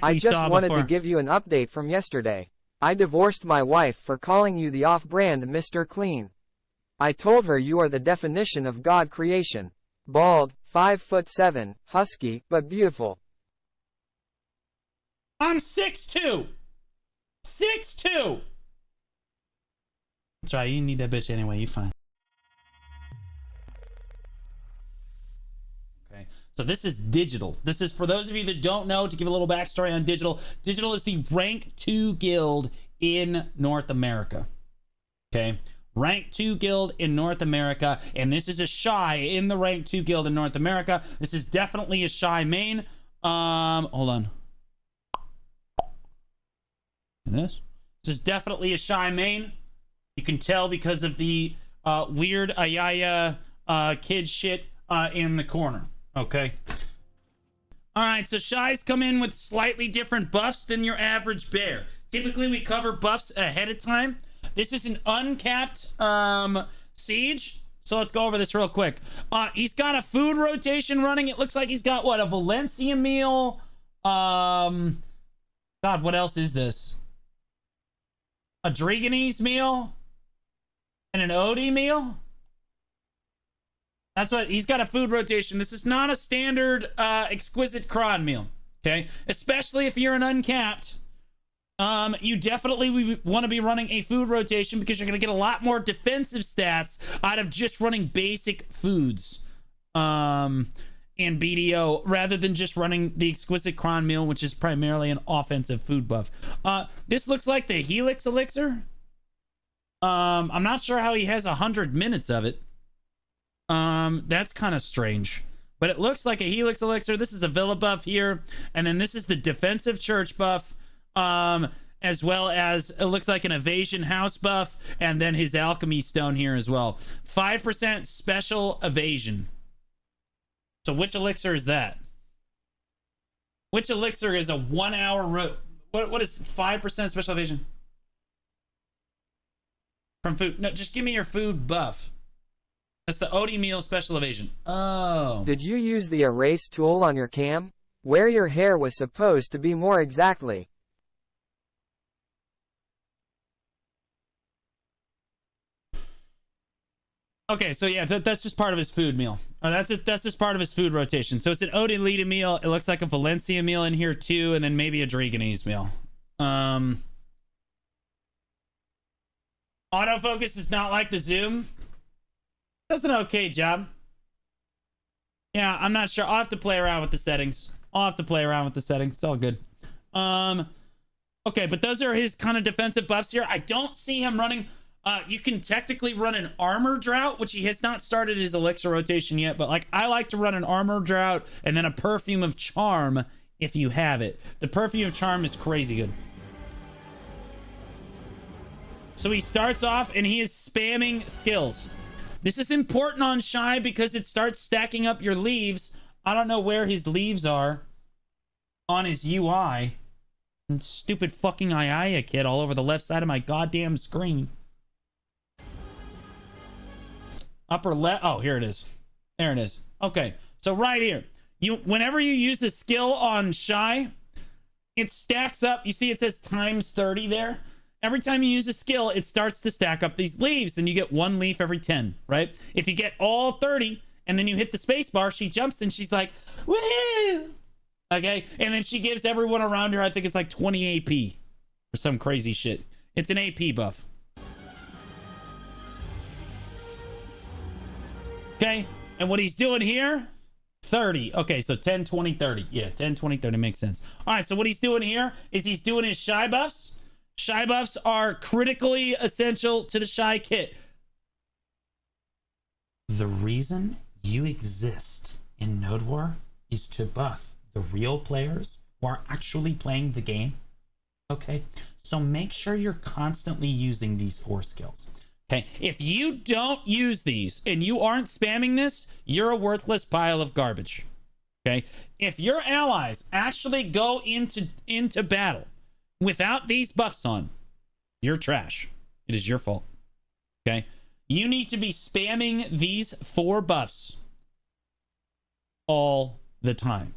I just wanted to give you an update from yesterday. I divorced my wife for calling you the off-brand Mr. Clean. I told her you are the definition of God creation. Bald, 5'7", husky, but beautiful. I'm 6'2". 6'2". That's right, you need that bitch anyway, you fine. Okay, so this is digital. This is, for those of you that don't know, to give a little backstory on digital. Digital is the rank 2 guild in North America. Okay, rank 2 guild in North America, and this is a Shai in the rank 2 guild in North America. This is definitely a Shai main. Hold on. This is definitely a Shai main. You can tell because of the weird Ayaya kid shit in the corner. Okay. All right, so Shais come in with slightly different buffs than your average bear. Typically, we cover buffs ahead of time. This is an uncapped siege. So let's go over this real quick. He's got a food rotation running. It looks like he's got, what, a Valencia meal. God, what else is this? A Driganese meal and an Odie meal. That's what he's got, a food rotation. This is not a standard exquisite cron meal. Okay, especially if you're an uncapped. You definitely want to be running a food rotation because you're going to get a lot more defensive stats out of just running basic foods in BDO rather than just running the exquisite cron meal, which is primarily an offensive food buff. This looks like the Helix elixir. I'm not sure how he has 100 minutes of it. That's kind of strange, but it looks like a Helix elixir. This is a Villa buff here, and then this is the defensive church buff, as well as it looks like an evasion house buff, and then his alchemy stone here as well. 5% special evasion. So which elixir is that? Which elixir is a 1 hour what is 5% special evasion from food? No, just give me your food buff. That's the Odie meal special evasion. Oh. Did you use the erase tool on your cam? Where your hair was supposed to be more exactly. Okay, so yeah, that's just part of his food meal. Or that's just part of his food rotation. So it's an Odie Lita meal. It looks like a Valencia meal in here too, and then maybe a Driganese meal. Autofocus is not like the zoom. Does an okay job. Yeah, I'm not sure. I'll have to play around with the settings. It's all good. Okay, but those are his kind of defensive buffs here. I don't see him running. You can technically run an armor drought, which he has not started his elixir rotation yet, but like I like to run an armor drought and then a perfume of charm if you have it. The perfume of charm is crazy good. So he starts off and he is spamming skills. This is important on Shai because it starts stacking up your leaves. I don't know where his leaves are on his UI. And stupid fucking Ayaya kid all over the left side of my goddamn screen. Upper left. Oh, here it is. There it is. Okay, so right here, whenever you use a skill on Shai, it stacks up. You see, it says times 30 there. Every time you use a skill, it starts to stack up these leaves, and you get 1 leaf every 10, right? If you get all 30, and then you hit the space bar, she jumps and she's like, woohoo! Okay, and then she gives everyone around her, I think it's like 20 AP or some crazy shit. It's an AP buff. Okay, and what he's doing here, 30. Okay, so 10, 20, 30. Yeah, 10, 20, 30 makes sense. All right, so what he's doing here is he's doing his Shai buffs. Shai buffs are critically essential to the Shai kit. The reason you exist in Node War is to buff the real players who are actually playing the game. Okay, so make sure you're constantly using these 4 skills. Okay, if you don't use these and you aren't spamming this, you're a worthless pile of garbage. Okay, if your allies actually go into battle without these buffs on, you're trash. It is your fault. Okay, you need to be spamming these 4 buffs all the time.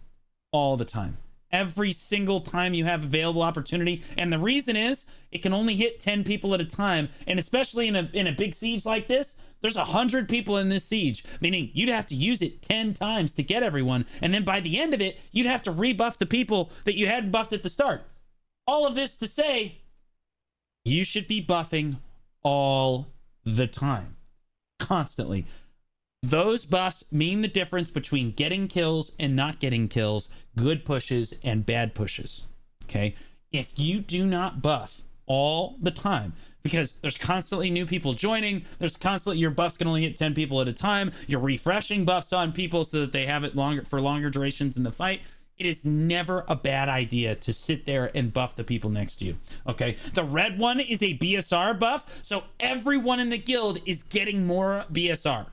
every single time you have available opportunity. And the reason is it can only hit 10 people at a time. And especially in a big siege like this, there's 100 people in this siege, meaning you'd have to use it 10 times to get everyone. And then by the end of it, you'd have to rebuff the people that you hadn't buffed at the start. All of this to say, you should be buffing all the time, constantly. Those buffs mean the difference between getting kills and not getting kills, good pushes and bad pushes. Okay? If you do not buff all the time, because there's constantly new people joining, there's constantly, your buffs can only hit 10 people at a time, you're refreshing buffs on people so that they have it longer for longer durations in the fight, it is never a bad idea to sit there and buff the people next to you. Okay? The red one is a BSR buff, so everyone in the guild is getting more BSR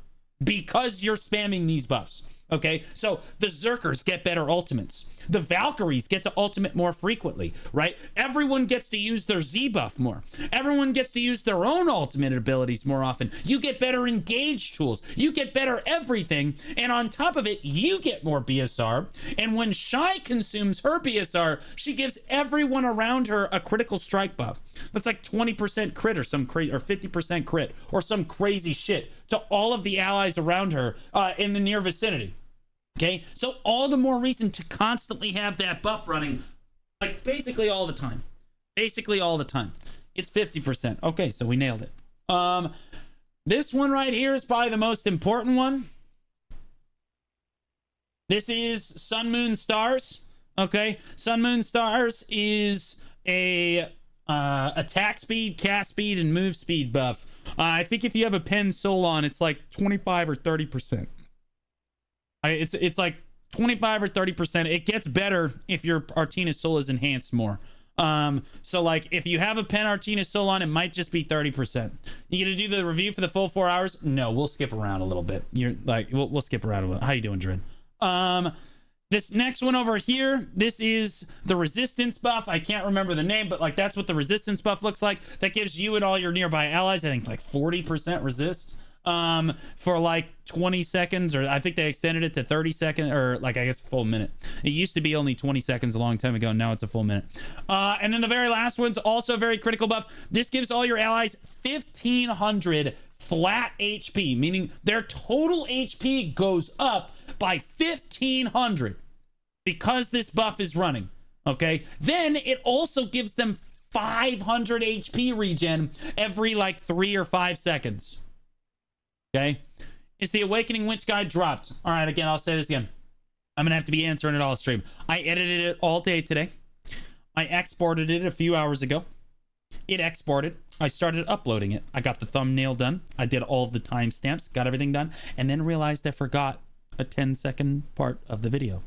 because you're spamming these buffs. Okay, so the Zerkers get better ultimates. The Valkyries get to ultimate more frequently, right? Everyone gets to use their Z buff more. Everyone gets to use their own ultimate abilities more often. You get better engage tools. You get better everything. And on top of it, you get more BSR. And when Shai consumes her BSR, she gives everyone around her a critical strike buff. That's like 20% crit or some crazy, or 50% crit or some crazy shit to all of the allies around her in the near vicinity. Okay, so all the more reason to constantly have that buff running, like basically all the time. Basically all the time. It's 50%. Okay, so we nailed it. This one right here is probably the most important one. This is Sun, Moon, Stars. Okay, Sun, Moon, Stars is a attack speed, cast speed, and move speed buff. I think if you have a Pen Soul on, it's like 25 or 30%. It's like 25 or 30%. It gets better if your Artina Soul is enhanced more. So like if you have a Pen Artina Soul on, it might just be 30%. You gonna do the review for the full 4 hours? No, we'll skip around a little bit. You're like, we'll skip around a little. How you doing, Drin? This next one over here, this is the resistance buff. I can't remember the name, but like that's what the resistance buff looks like. That gives you and all your nearby allies, I think like 40% resist. For like 20 seconds, or I think they extended it to 30 seconds, or like I guess a full minute. It used to be only 20 seconds a long time ago. Now it's a full minute. And then the very last one's also very critical buff. This gives all your allies 1500 flat HP, meaning their total HP goes up by 1500 because this buff is running. Okay, then it also gives them 500 HP regen every like 3 or 5 seconds. Okay, is the Awakening Witch Guide dropped? All right, again, I'll say this again. I'm gonna have to be answering it all stream. I edited it all day today. I exported it a few hours ago. It exported. I started uploading it. I got the thumbnail done. I did all of the timestamps, got everything done, and then realized I forgot a 10-second part of the video.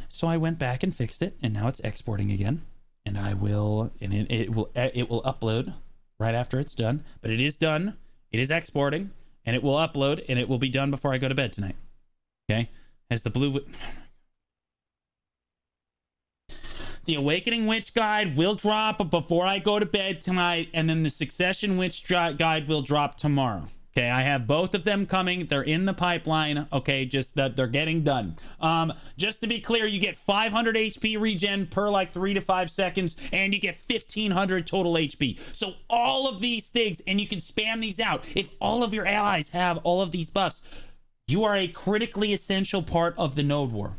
So I went back and fixed it, and now it's exporting again. And I will, and it will upload right after it's done. But it is done. It is exporting, and it will upload, and it will be done before I go to bed tonight. Okay? As the blue... The Awakening Witch Guide will drop before I go to bed tonight, and then the Succession Witch Guide will drop tomorrow. Okay, I have both of them coming. They're in the pipeline. Okay, just that they're getting done. Just to be clear, you get 500 HP regen per like 3 to 5 seconds, and you get 1500 total HP. So all of these things, and you can spam these out. If all of your allies have all of these buffs, you are a critically essential part of the node war.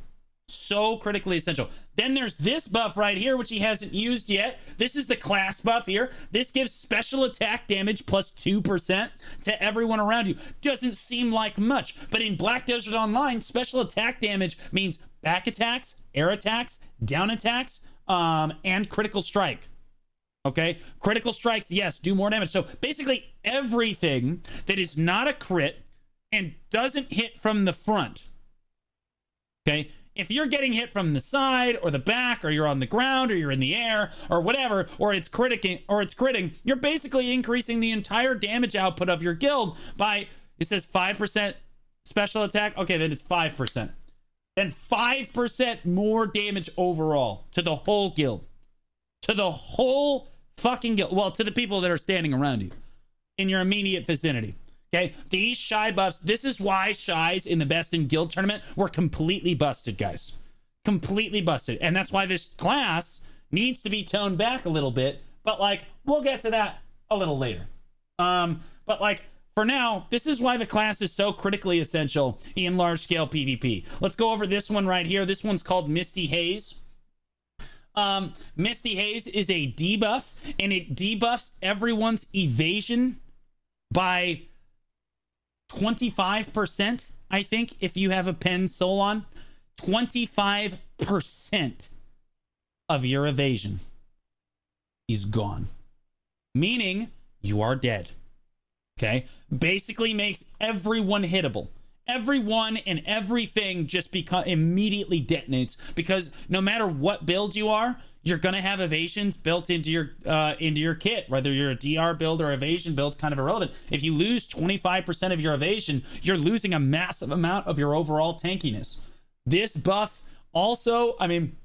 So critically essential. Then there's this buff right here, which he hasn't used yet. This is the class buff here. This gives special attack damage plus 2% to everyone around you. Doesn't seem like much, but in Black Desert Online, special attack damage means back attacks, air attacks, down attacks, and critical strike. Okay? Critical strikes, yes, do more damage. So basically everything that is not a crit and doesn't hit from the front. Okay? If you're getting hit from the side or the back, or you're on the ground, or you're in the air, or whatever, or it's critting, you're basically increasing the entire damage output of your guild by, it says 5% special attack. Okay, then it's 5%. Then 5% more damage overall to the whole guild. To the whole fucking guild. Well, to the people that are standing around you in your immediate vicinity. Okay, these Shai buffs, this is why Shais in the Best in Guild tournament were completely busted, guys. Completely busted. And that's why this class needs to be toned back a little bit. But, like, we'll get to that a little later. But, like, for now, this is why the class is so critically essential in large-scale PvP. Let's go over this one right here. This one's called Misty Haze. Misty Haze is a debuff, and it debuffs everyone's evasion by 25%, I think, if you have a pen soul on. 25% of your evasion is gone. Meaning, you are dead. Okay? Basically makes everyone hittable. Everyone and everything just immediately detonates, because no matter what build you are, you're gonna have evasions built into your kit. Whether you're a DR build or evasion build, it's kind of irrelevant. If you lose 25% of your evasion, you're losing a massive amount of your overall tankiness. This buff also, I mean,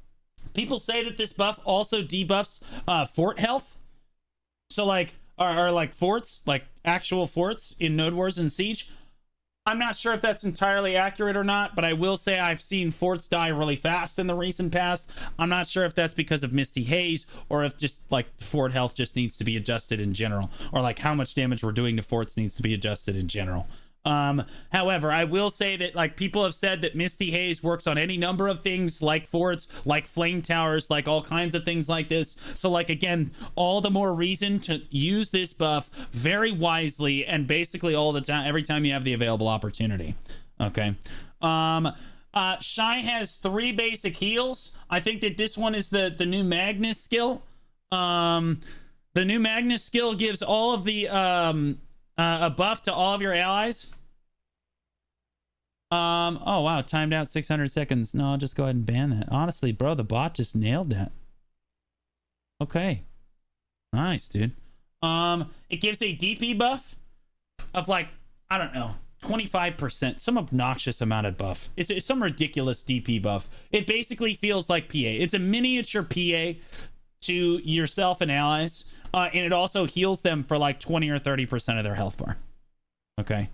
people say that this buff also debuffs fort health. So like, or like forts, like actual forts in Node Wars and Siege. I'm not sure if that's entirely accurate or not, but I will say I've seen forts die really fast in the recent past. I'm not sure if that's because of Misty Haze, or if just like fort health just needs to be adjusted in general, or like how much damage we're doing to forts needs to be adjusted in general. However, I will say that like people have said that Misty Haze works on any number of things, like forts, like flame towers, like all kinds of things like this. So like, again, all the more reason to use this buff very wisely and basically all the time, every time you have the available opportunity. Okay. Shai has 3 basic heals. I think that this one is the new Magnus skill. The new Magnus skill gives all of the a buff to all of your allies. Oh wow, timed out 600 seconds. No, I'll just go ahead and ban that. Honestly, bro, the bot just nailed that. Okay. Nice, dude. It gives a DP buff of like, I don't know, 25%, some obnoxious amount of buff. It's some ridiculous DP buff. It basically feels like PA. It's a miniature PA to yourself and allies. And it also heals them for like 20 or 30% of their health bar. Okay.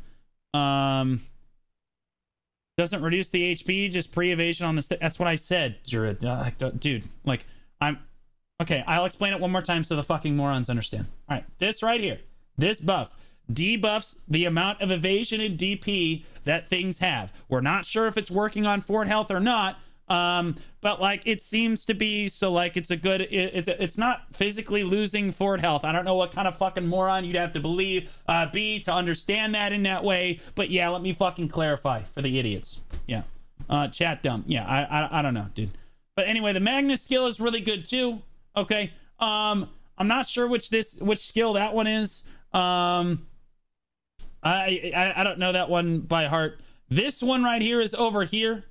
Doesn't reduce the HP, just pre-evasion on the that's what I said, Druid. Dude, like, okay, I'll explain it one more time so the fucking morons understand. All right, this right here, this buff debuffs the amount of evasion and DP that things have. We're not sure if it's working on fort health or not, but like it seems to be. So like it's a good, it's not physically losing fort health. I don't know what kind of fucking moron you'd have to be to understand that in that way, but yeah, let me fucking clarify for the idiots. Yeah. Chat dump. Yeah, I don't know, dude. But anyway, the Magnus skill is really good too. Okay. I'm not sure which skill that one is. I don't know that one by heart. This one right here is over here.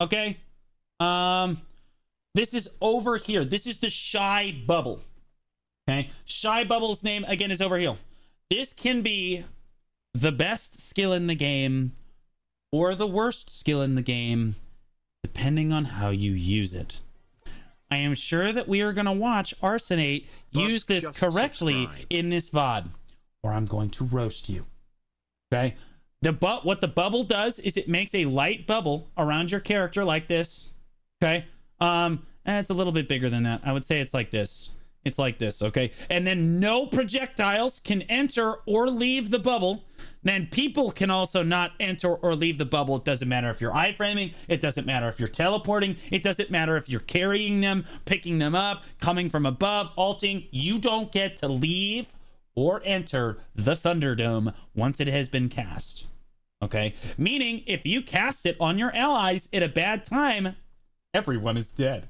Okay. This is over here. This is the Shai bubble. Okay. Shai bubble's name again is over here. This can be the best skill in the game or the worst skill in the game, depending on how you use it. I am sure that we are going to watch Arsenate use this correctly in this VOD, or I'm going to roast you. Okay? What the bubble does is it makes a light bubble around your character like this. Okay? And it's a little bit bigger than that. I would say it's like this. It's like this, okay? And then no projectiles can enter or leave the bubble. Then people can also not enter or leave the bubble. It doesn't matter if you're iframing. It doesn't matter if you're teleporting. It doesn't matter if you're carrying them, picking them up, coming from above, ulting. You don't get to leave or enter the Thunderdome once it has been cast. Okay? Meaning, if you cast it on your allies at a bad time, everyone is dead.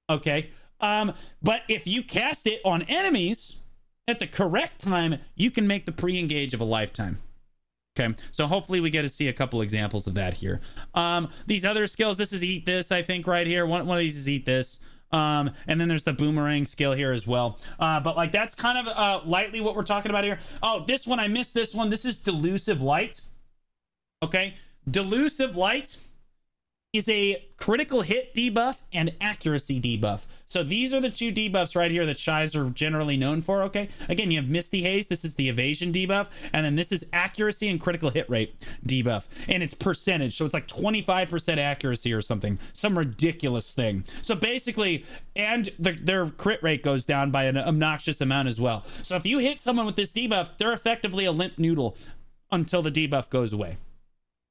Okay? But if you cast it on enemies at the correct time, you can make the pre-engage of a lifetime. Okay, so hopefully we get to see a couple examples of that here. These other skills, this is eat this, I think, right here. One of these is eat this. And then there's the boomerang skill here as well. But like that's kind of lightly what we're talking about here. Oh, this one, I missed this one. This is Delusive Light. Okay, Delusive Light is a critical hit debuff and accuracy debuff. So these are the two debuffs right here that Shais are generally known for, okay? Again, you have Misty Haze. This is the evasion debuff. And then this is accuracy and critical hit rate debuff. And it's percentage. So it's like 25% accuracy or something. Some ridiculous thing. So basically, and their crit rate goes down by an obnoxious amount as well. So if you hit someone with this debuff, they're effectively a limp noodle until the debuff goes away.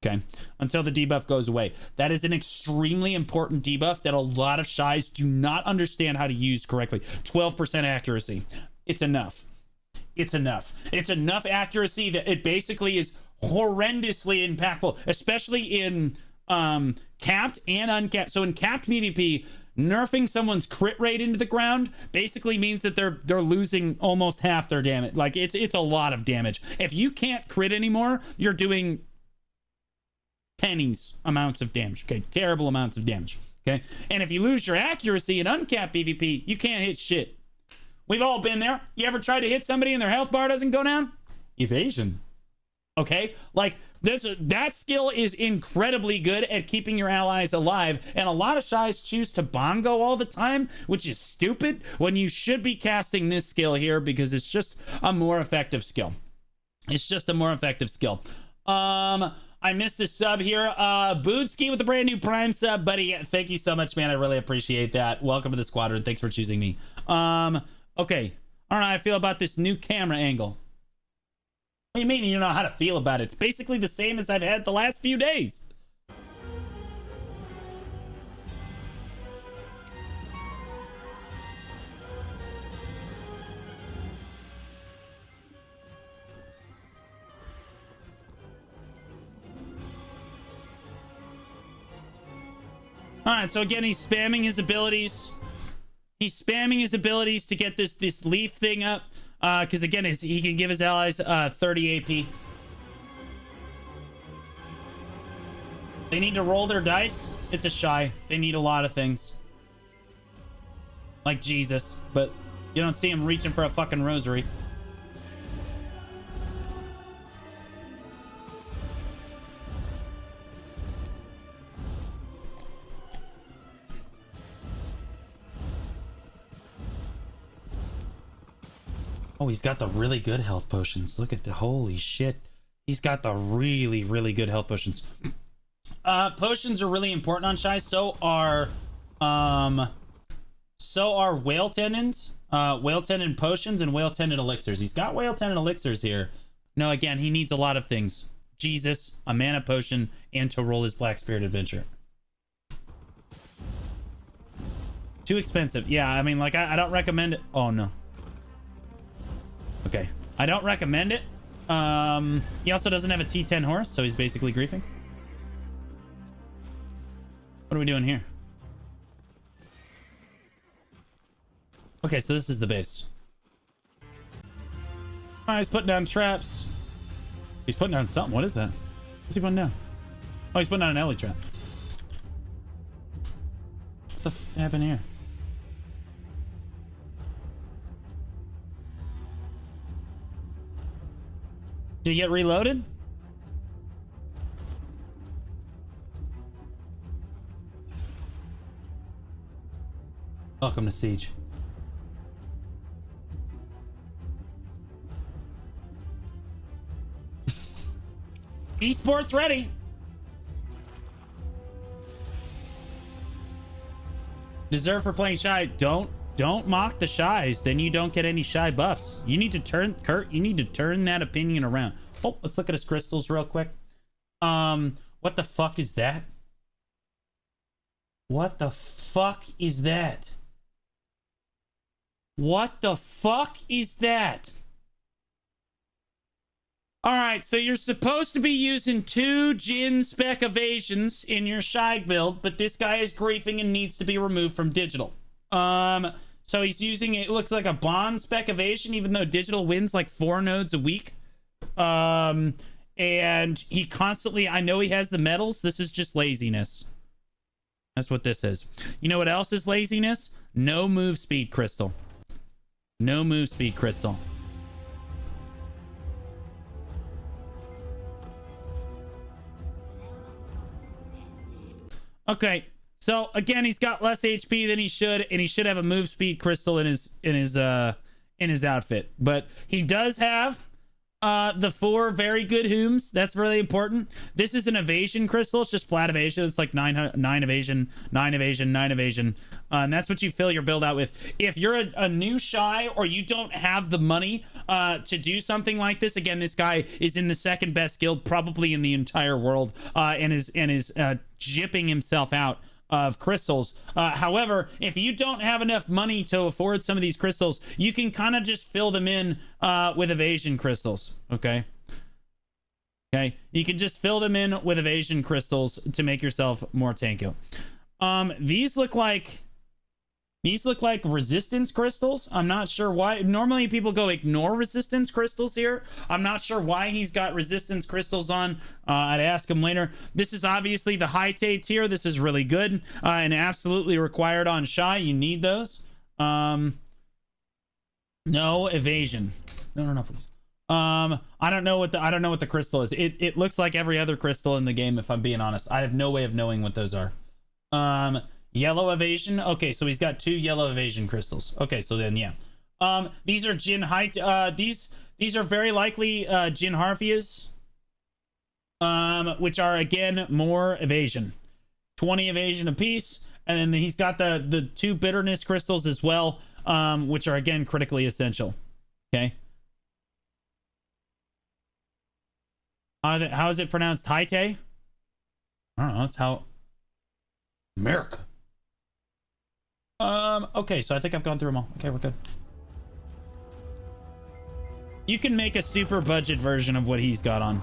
Okay, until the debuff goes away. That is an extremely important debuff that a lot of Shais do not understand how to use correctly. 12% accuracy. It's enough. It's enough. It's enough accuracy that it basically is horrendously impactful, especially in capped and uncapped. So in capped PvP, nerfing someone's crit rate into the ground basically means that they're losing almost half their damage. Like it's a lot of damage. If you can't crit anymore, you're doing pennies amounts of damage. Okay, terrible amounts of damage. Okay, and if you lose your accuracy in uncapped PvP, you can't hit shit. We've all been there. You ever try to hit somebody and their health bar doesn't go down? Evasion. Okay, like that skill is incredibly good at keeping your allies alive, and a lot of Shais choose to bongo all the time, which is stupid when you should be casting this skill here because it's just a more effective skill. It's just a more effective skill. I missed a sub here. Boodski with the brand new Prime sub, buddy. Thank you so much, man. I really appreciate that. Welcome to the squadron. Thanks for choosing me. Okay. I don't know how I feel about this new camera angle. What do you mean you don't know how to feel about it? It's basically the same as I've had the last few days. All right, so again, he's spamming his abilities. He's spamming his abilities to get this leaf thing up. Because again, he can give his allies 30 AP. They need to roll their dice. It's a Shai. They need a lot of things. Like Jesus. But you don't see him reaching for a fucking rosary. Oh, he's got the really good health potions. Look at the holy shit. He's got the really, really good health potions. Potions are really important on Shai. So are whale tendons, whale tendon potions, and whale tendon elixirs. He's got whale tendon elixirs here. No, again, he needs a lot of things. Jesus, a mana potion, and to roll his Black Spirit Adventure. Too expensive. Yeah, I mean, like, I don't recommend it. Oh, no. Okay. I don't recommend it. He also doesn't have a T10 horse, so he's basically griefing. What are we doing here? Okay, so this is the base. Alright, he's putting down traps. He's putting down something. What is that? What's he putting down? Oh, he's putting down an Ellie trap. What the f happened here? Did he get reloaded? Welcome to Siege. Esports ready. Deserve for playing Shai. Don't mock the Shais, then you don't get any Shai buffs. You need to turn, Kurt, you need to turn that opinion around. Oh, let's look at his crystals real quick. What the fuck is that? What the fuck is that? What the fuck is that? Alright, so you're supposed to be using 2 Jin spec evasions in your Shai build, but this guy is griefing and needs to be removed from digital. So he's using, it looks like a bond spec evasion, even though digital wins like 4 nodes a week. And he constantly, I know he has the medals. This is just laziness. That's what this is. You know what else is laziness? No move speed crystal. No move speed crystal. Okay. So again, he's got less HP than he should, and he should have a move speed crystal in his outfit. But he does have the 4 very good hooms. That's really important. This is an evasion crystal. It's just flat evasion. It's like 9 evasion, 9 evasion, 9 evasion. And that's what you fill your build out with. If you're a new Shai, or you don't have the money to do something like this, again, this guy is in the 2nd best guild probably in the entire world, and is jipping himself out of crystals. However, if you don't have enough money to afford some of these crystals, you can kind of just fill them in with evasion crystals. Okay, you can just fill them in with evasion crystals to make yourself more tanky. These look like resistance crystals. I'm not sure why. Normally people go ignore resistance crystals here. I'm not sure why he's got resistance crystals on. I'd ask him later. This is obviously the high tier. This is really good and absolutely required on Shai. You need those. No evasion. No, please. I don't know what the crystal is. It looks like every other crystal in the game, if I'm being honest. I have no way of knowing what those are. Yellow evasion. Okay, so he's got 2 yellow evasion crystals. Okay, so then yeah. These are Jin high. These are very likely Jin Harfias, which are again more evasion. 20 evasion apiece, and then he's got the 2 bitterness crystals as well, which are again critically essential. Okay. How is it pronounced? Haite? I don't know. That's how. America. Okay, so I think I've gone through them all. Okay, we're good. You can make a super budget version of what he's got on.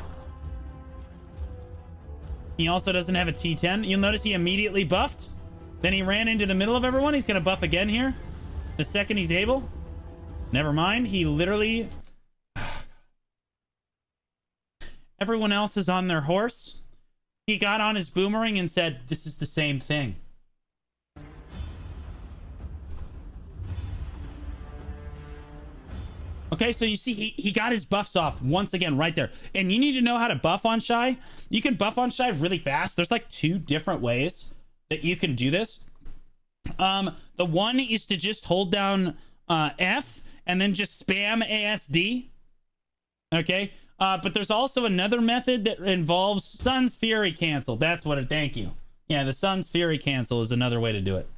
He also doesn't have a T10. You'll notice he immediately buffed. Then he ran into the middle of everyone. He's going to buff again here. The second he's able. Never mind. He literally... Everyone else is on their horse. He got on his boomerang and said, this is the same thing. Okay, so you see he got his buffs off once again right there. And you need to know how to buff on Shai. You can buff on Shai really fast. There's like 2 different ways that you can do this. The one is to just hold down F and then just spam ASD. Okay, but there's also another method that involves Sun's Fury Cancel. That's what it, thank you. Yeah, the Sun's Fury Cancel is another way to do it.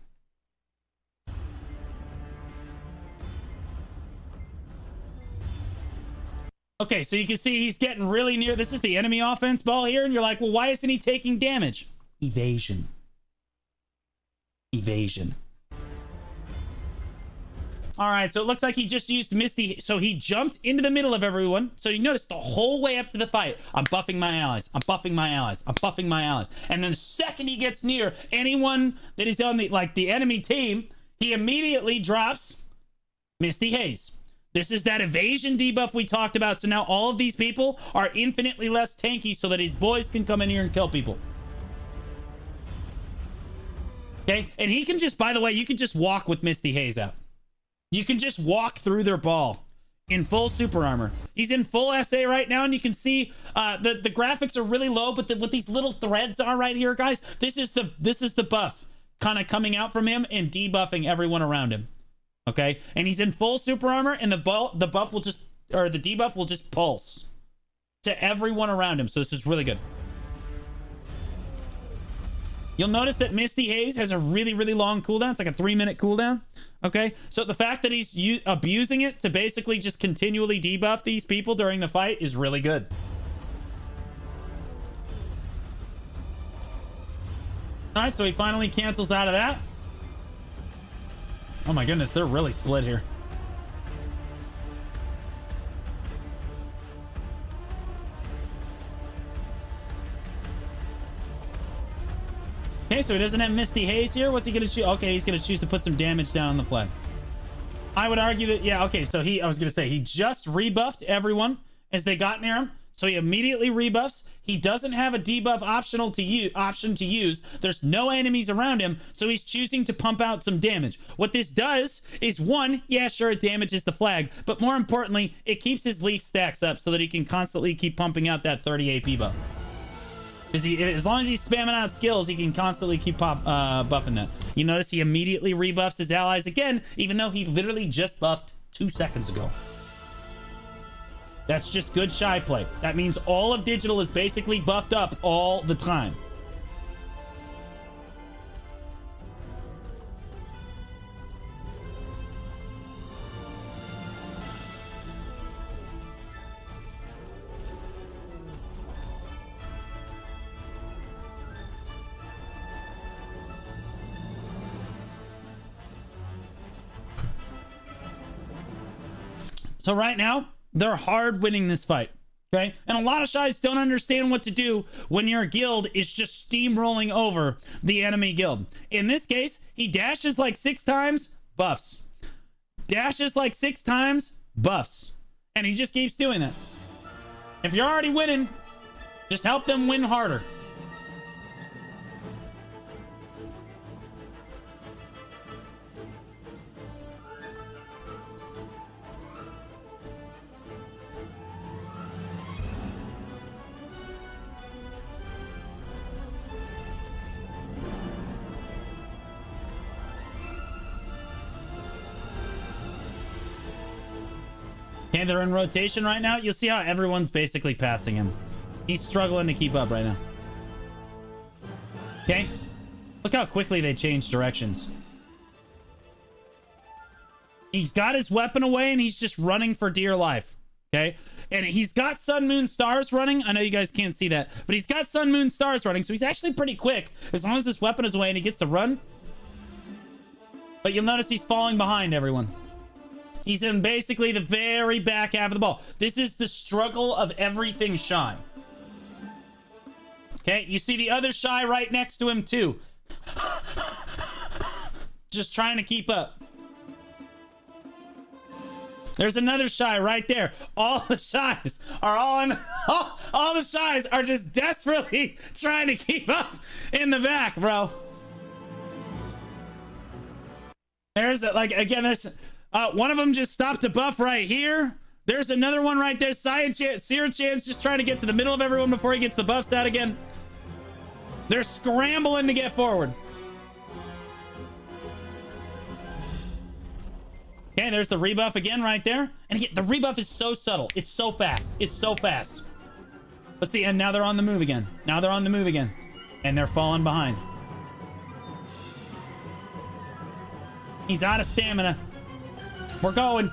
Okay, so you can see he's getting really near. This is the enemy offense ball here, and you're like, well, why isn't he taking damage? Evasion. Evasion. All right, so it looks like he just used Misty. So he jumped into the middle of everyone. So you notice the whole way up to the fight, I'm buffing my allies. I'm buffing my allies. I'm buffing my allies. And then the second he gets near anyone that is on the enemy team, he immediately drops Misty Haze. This is that evasion debuff we talked about. So now all of these people are infinitely less tanky so that his boys can come in here and kill people. Okay, and he can just, by the way, you can just walk with Misty Haze out. You can just walk through their ball in full super armor. He's in full SA right now, and you can see the graphics are really low, but what these little threads are right here, guys, this is the buff kind of coming out from him and debuffing everyone around him. Okay, and he's in full super armor, and the buff will just, or the debuff will just pulse to everyone around him. So this is really good. You'll notice that Misty Haze has a really, really long cooldown. It's like a 3-minute cooldown. Okay, so the fact that he's abusing it to basically just continually debuff these people during the fight is really good. All right, so he finally cancels out of that. Oh my goodness, they're really split here. Okay, so he doesn't have Misty Haze here. What's he gonna choose? Okay, he's gonna choose to put some damage down on the flag. I would argue that, yeah, okay, so I was gonna say, he just rebuffed everyone as they got near him. So he immediately rebuffs. He doesn't have a debuff option to use. There's no enemies around him, so he's choosing to pump out some damage. What this does is, one, yeah, sure, it damages the flag, but more importantly, it keeps his leaf stacks up so that he can constantly keep pumping out that 30 AP buff. Because as long as he's spamming out skills, he can constantly keep buffing that. You notice he immediately rebuffs his allies again, even though he literally just buffed 2 seconds ago. That's just good Shai play. That means all of digital is basically buffed up all the time. So right now, they're hard winning this fight, okay? And a lot of Shais don't understand what to do when your guild is just steamrolling over the enemy guild. In this case, he dashes like 6 times, buffs. Dashes like 6 times, buffs. And he just keeps doing that. If you're already winning, just help them win harder. Okay, they're in rotation right now. You'll see how everyone's basically passing him. He's struggling to keep up right now. Okay? Look how quickly they change directions. He's got his weapon away and he's just running for dear life. Okay? And he's got Sun, Moon, Stars running. I know you guys can't see that. But he's got Sun, Moon, Stars running. So he's actually pretty quick. As long as his weapon is away and he gets to run. But you'll notice he's falling behind everyone. He's in basically the very back half of the ball. This is the struggle of everything Shai. Okay, you see the other Shai right next to him too. Just trying to keep up. There's another Shai right there. All the Shais are all the Shais are just desperately trying to keep up in the back, bro. There's there's one of them just stopped to buff right here. There's another one right there. Seer Chan's just trying to get to the middle of everyone before he gets the buffs out again. They're scrambling to get forward. Okay, there's the rebuff again right there. And again, the rebuff is so subtle. It's so fast. It's so fast. Let's see, and now they're on the move again. Now they're on the move again. And they're falling behind. He's out of stamina. We're going.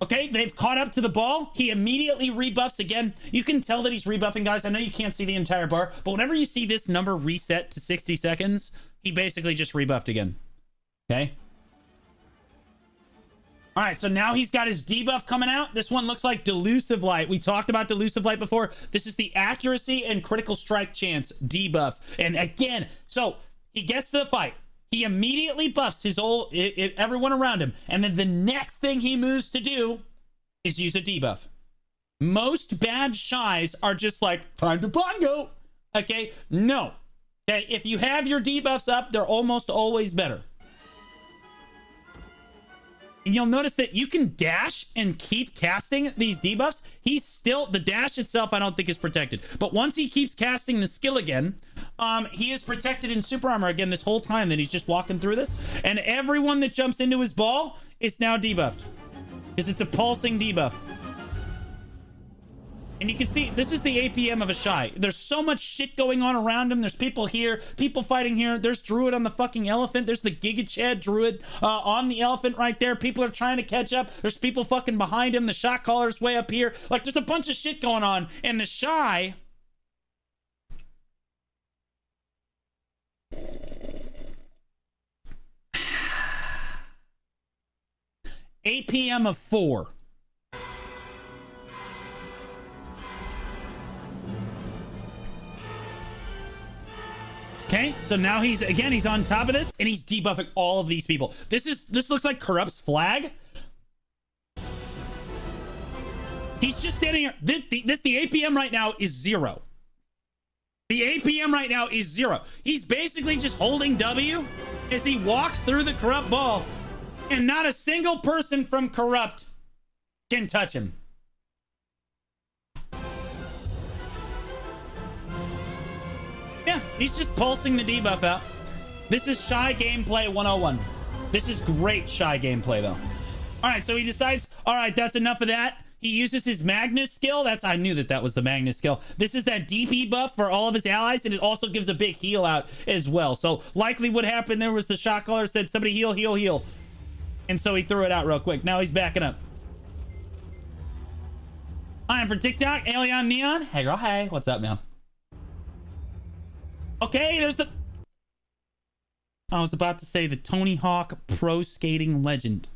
Okay, they've caught up to the ball. He immediately rebuffs again. You can tell that he's rebuffing, guys. I know you can't see the entire bar, but whenever you see this number reset to 60 seconds, he basically just rebuffed again. Okay. All right, so now he's got his debuff coming out. This one looks like Delusive Light. We talked about Delusive Light before. This is the accuracy and critical strike chance debuff. And again, so he gets to the fight. He immediately buffs his everyone around him. And then the next thing he moves to do is use a debuff. Most bad Shais are just like, time to bongo. Okay, no. Okay, if you have your debuffs up, they're almost always better. And you'll notice that you can dash and keep casting these debuffs. He's still, the dash itself I don't think is protected. But once he keeps casting the skill again, he is protected in super armor again this whole time that he's just walking through this. And everyone that jumps into his ball is now debuffed. Because it's a pulsing debuff. And you can see, this is the APM of a Shai. There's so much shit going on around him. There's people here, people fighting here. There's Druid on the fucking elephant. There's the Giga Chad Druid on the elephant right there. People are trying to catch up. There's people fucking behind him. The Shotcaller's way up here. Like, there's a bunch of shit going on. And the Shai... APM of 4. Okay, so now he's on top of this, and he's debuffing all of these people. This looks like Corrupt's flag. He's just standing here. The APM right now is 0. The APM right now is 0. He's basically just holding W as he walks through the Corrupt ball, and not a single person from Corrupt can touch him. Yeah, he's just pulsing the debuff out. This is Shai gameplay 101. This is great Shai gameplay, though. All right, so he decides, all right, that's enough of that. He uses his Magnus skill. I knew that was the Magnus skill. This is that DP buff for all of his allies, and it also gives a big heal out as well. So likely what happened there was the shot caller said, somebody heal, heal, heal. And so he threw it out real quick. Now he's backing up. I'm for TikTok, Alien Neon. Hey, girl, hey. What's up, man? Okay, there's the... I was about to say the Tony Hawk pro skating legend.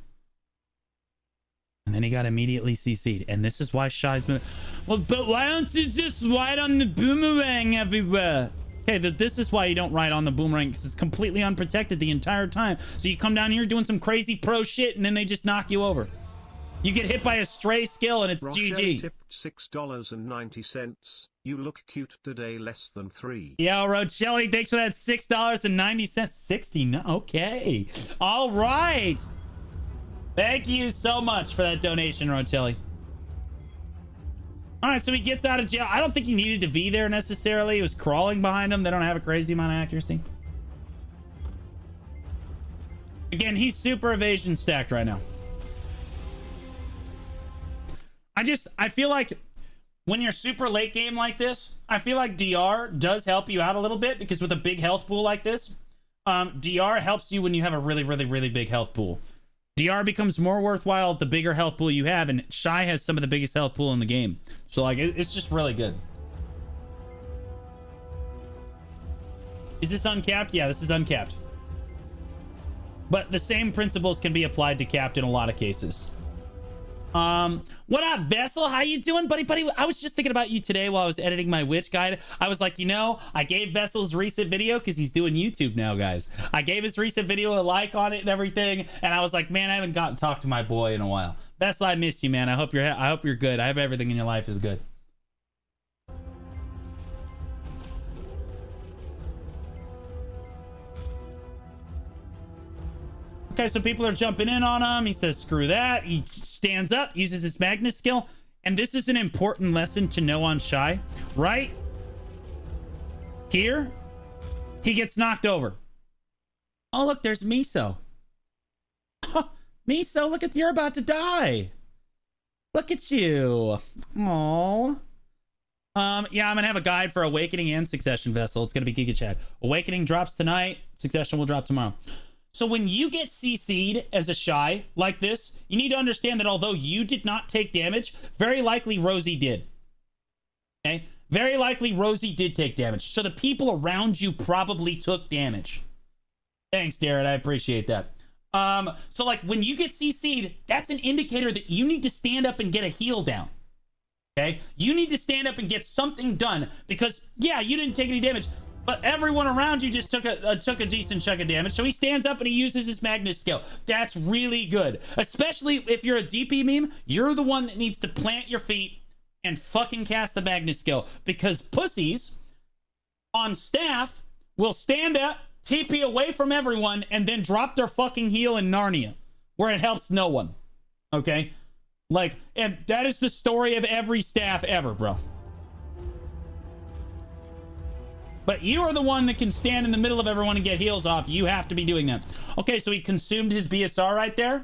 And then he got immediately CC'd. And this is why Shai's been... Well, but why don't you just ride on the boomerang everywhere? Okay, this is why you don't ride on the boomerang, because it's completely unprotected the entire time. So you come down here doing some crazy pro shit, and then they just knock you over. You get hit by a stray skill, and it's GG. Tipped $6.90. You look cute today, less than 3. Yo, Rochelli, thanks for that $6.90. 60, okay. All right. Thank you so much for that donation, Rochelli. All right, so he gets out of jail. I don't think he needed to be there necessarily. He was crawling behind him. They don't have a crazy amount of accuracy. Again, he's super evasion stacked right now. I feel like when you're super late game like this, I feel like DR does help you out a little bit, because with a big health pool like this, DR helps you when you have a really, really, really big health pool. DR becomes more worthwhile the bigger health pool you have, and Shai has some of the biggest health pool in the game. So, like, it's just really good. Is this uncapped? Yeah, this is uncapped. But the same principles can be applied to capped in a lot of cases. What up, Vessel? How you doing, buddy? I was just thinking about you today while I was editing my witch guide. I was like, you know, I gave Vessel's recent video, because he's doing YouTube now, guys. I gave his recent video a like on it and everything, and I was like, man, I haven't gotten to talk to my boy in a while. Vessel, I miss you, man. I hope you're good. I hope everything in your life is good. Okay, so people are jumping in on him. He says, screw that. He stands up, uses his Magnus skill. And this is an important lesson to know on Shai. Right here, he gets knocked over. Oh, look, there's Miso. Oh, Miso, look at you're about to die. Look at you. Aww. Yeah, I'm gonna have a guide for Awakening and Succession, Vessel. It's gonna be Giga Chad. Awakening drops tonight. Succession will drop tomorrow. So when you get CC'd as a Shai like this, you need to understand that although you did not take damage, very likely Rosie did. Okay? Very likely Rosie did take damage. So the people around you probably took damage. Thanks, Darren. I appreciate that. So like when you get CC'd, that's an indicator that you need to stand up and get a heal down. Okay? You need to stand up and get something done, because yeah, you didn't take any damage, but everyone around you just took a decent chunk of damage. So he stands up and he uses his Magnus skill. That's really good. Especially if you're a DP meme, you're the one that needs to plant your feet and fucking cast the Magnus skill. Because pussies on staff will stand up, TP away from everyone, and then drop their fucking heel in Narnia, where it helps no one. Okay? Like, and that is the story of every staff ever, bro. But you are the one that can stand in the middle of everyone and get heals off. You have to be doing that. Okay, so he consumed his BSR right there.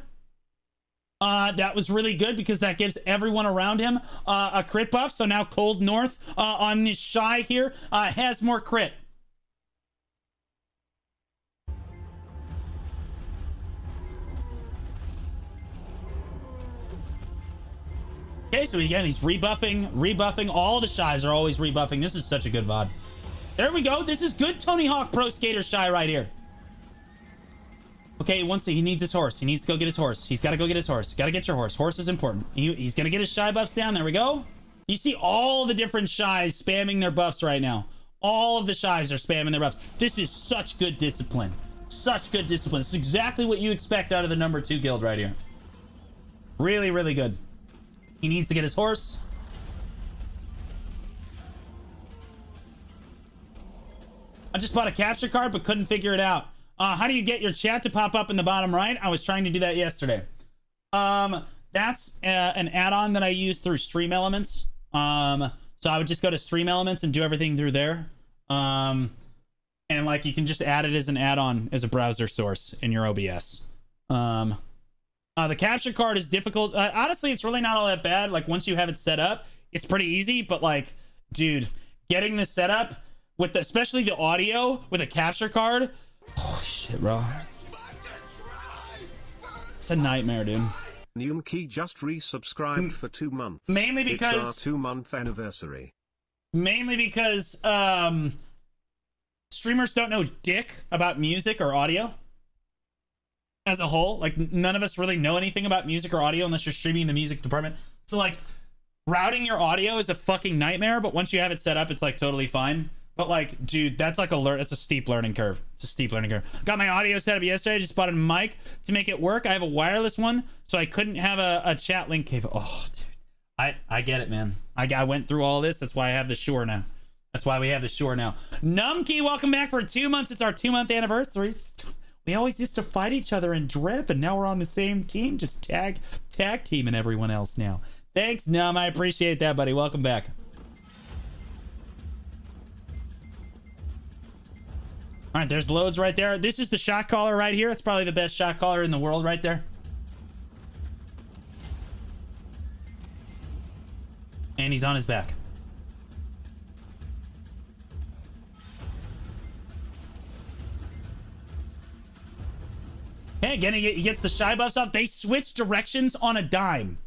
That was really good, because that gives everyone around him a crit buff. So now Cold North on this Shai here has more crit. Okay, so again, he's rebuffing. All the Shais are always rebuffing. This is such a good VOD. There we go. This is good Tony Hawk Pro Skater Shai right here. Okay, he needs his horse. He needs to go get his horse. He's got to go get his horse. Got to get your horse. Horse is important. He's going to get his Shai buffs down. There we go. You see all the different Shais spamming their buffs right now. All of the Shais are spamming their buffs. This is such good discipline. Such good discipline. It's exactly what you expect out of the number 2 guild right here. Really, really good. He needs to get his horse. I just bought a capture card but couldn't figure it out. How do you get your chat to pop up in the bottom right? I was trying to do that yesterday. That's an add-on that I use through Stream Elements. So I would just go to Stream Elements and do everything through there. And like you can just add it as an add-on as a browser source in your OBS. The capture card is difficult. Honestly, it's really not all that bad. Like once you have it set up, it's pretty easy. But like, dude, getting this set up with especially the audio with a capture card, oh shit, bro, it's a nightmare, dude. Numkey just resubscribed for 2 months. Mainly because it's our 2-month anniversary. Mainly because streamers don't know dick about music or audio as a whole. Like none of us really know anything about music or audio unless you're streaming in the music department. So like routing your audio is a fucking nightmare, but once you have it set up, it's like totally fine. But like, dude, that's like it's a steep learning curve. It's a steep learning curve. Got my audio set up yesterday. I just bought a mic to make it work. I have a wireless one, so I couldn't have a chat link cable. Oh, dude, I get it, man. I went through all this. That's why I have the Shure now. That's why we have the Shure now. Numkey, welcome back for 2 months. It's our 2-month anniversary. We always used to fight each other in drip, and now we're on the same team. Just tag teaming everyone else now. Thanks, Num. I appreciate that, buddy. Welcome back. All right, there's loads right there. This is the shot caller right here. It's probably the best shot caller in the world right there. And he's on his back. Okay, again, he gets the shy buffs off. They switch directions on a dime.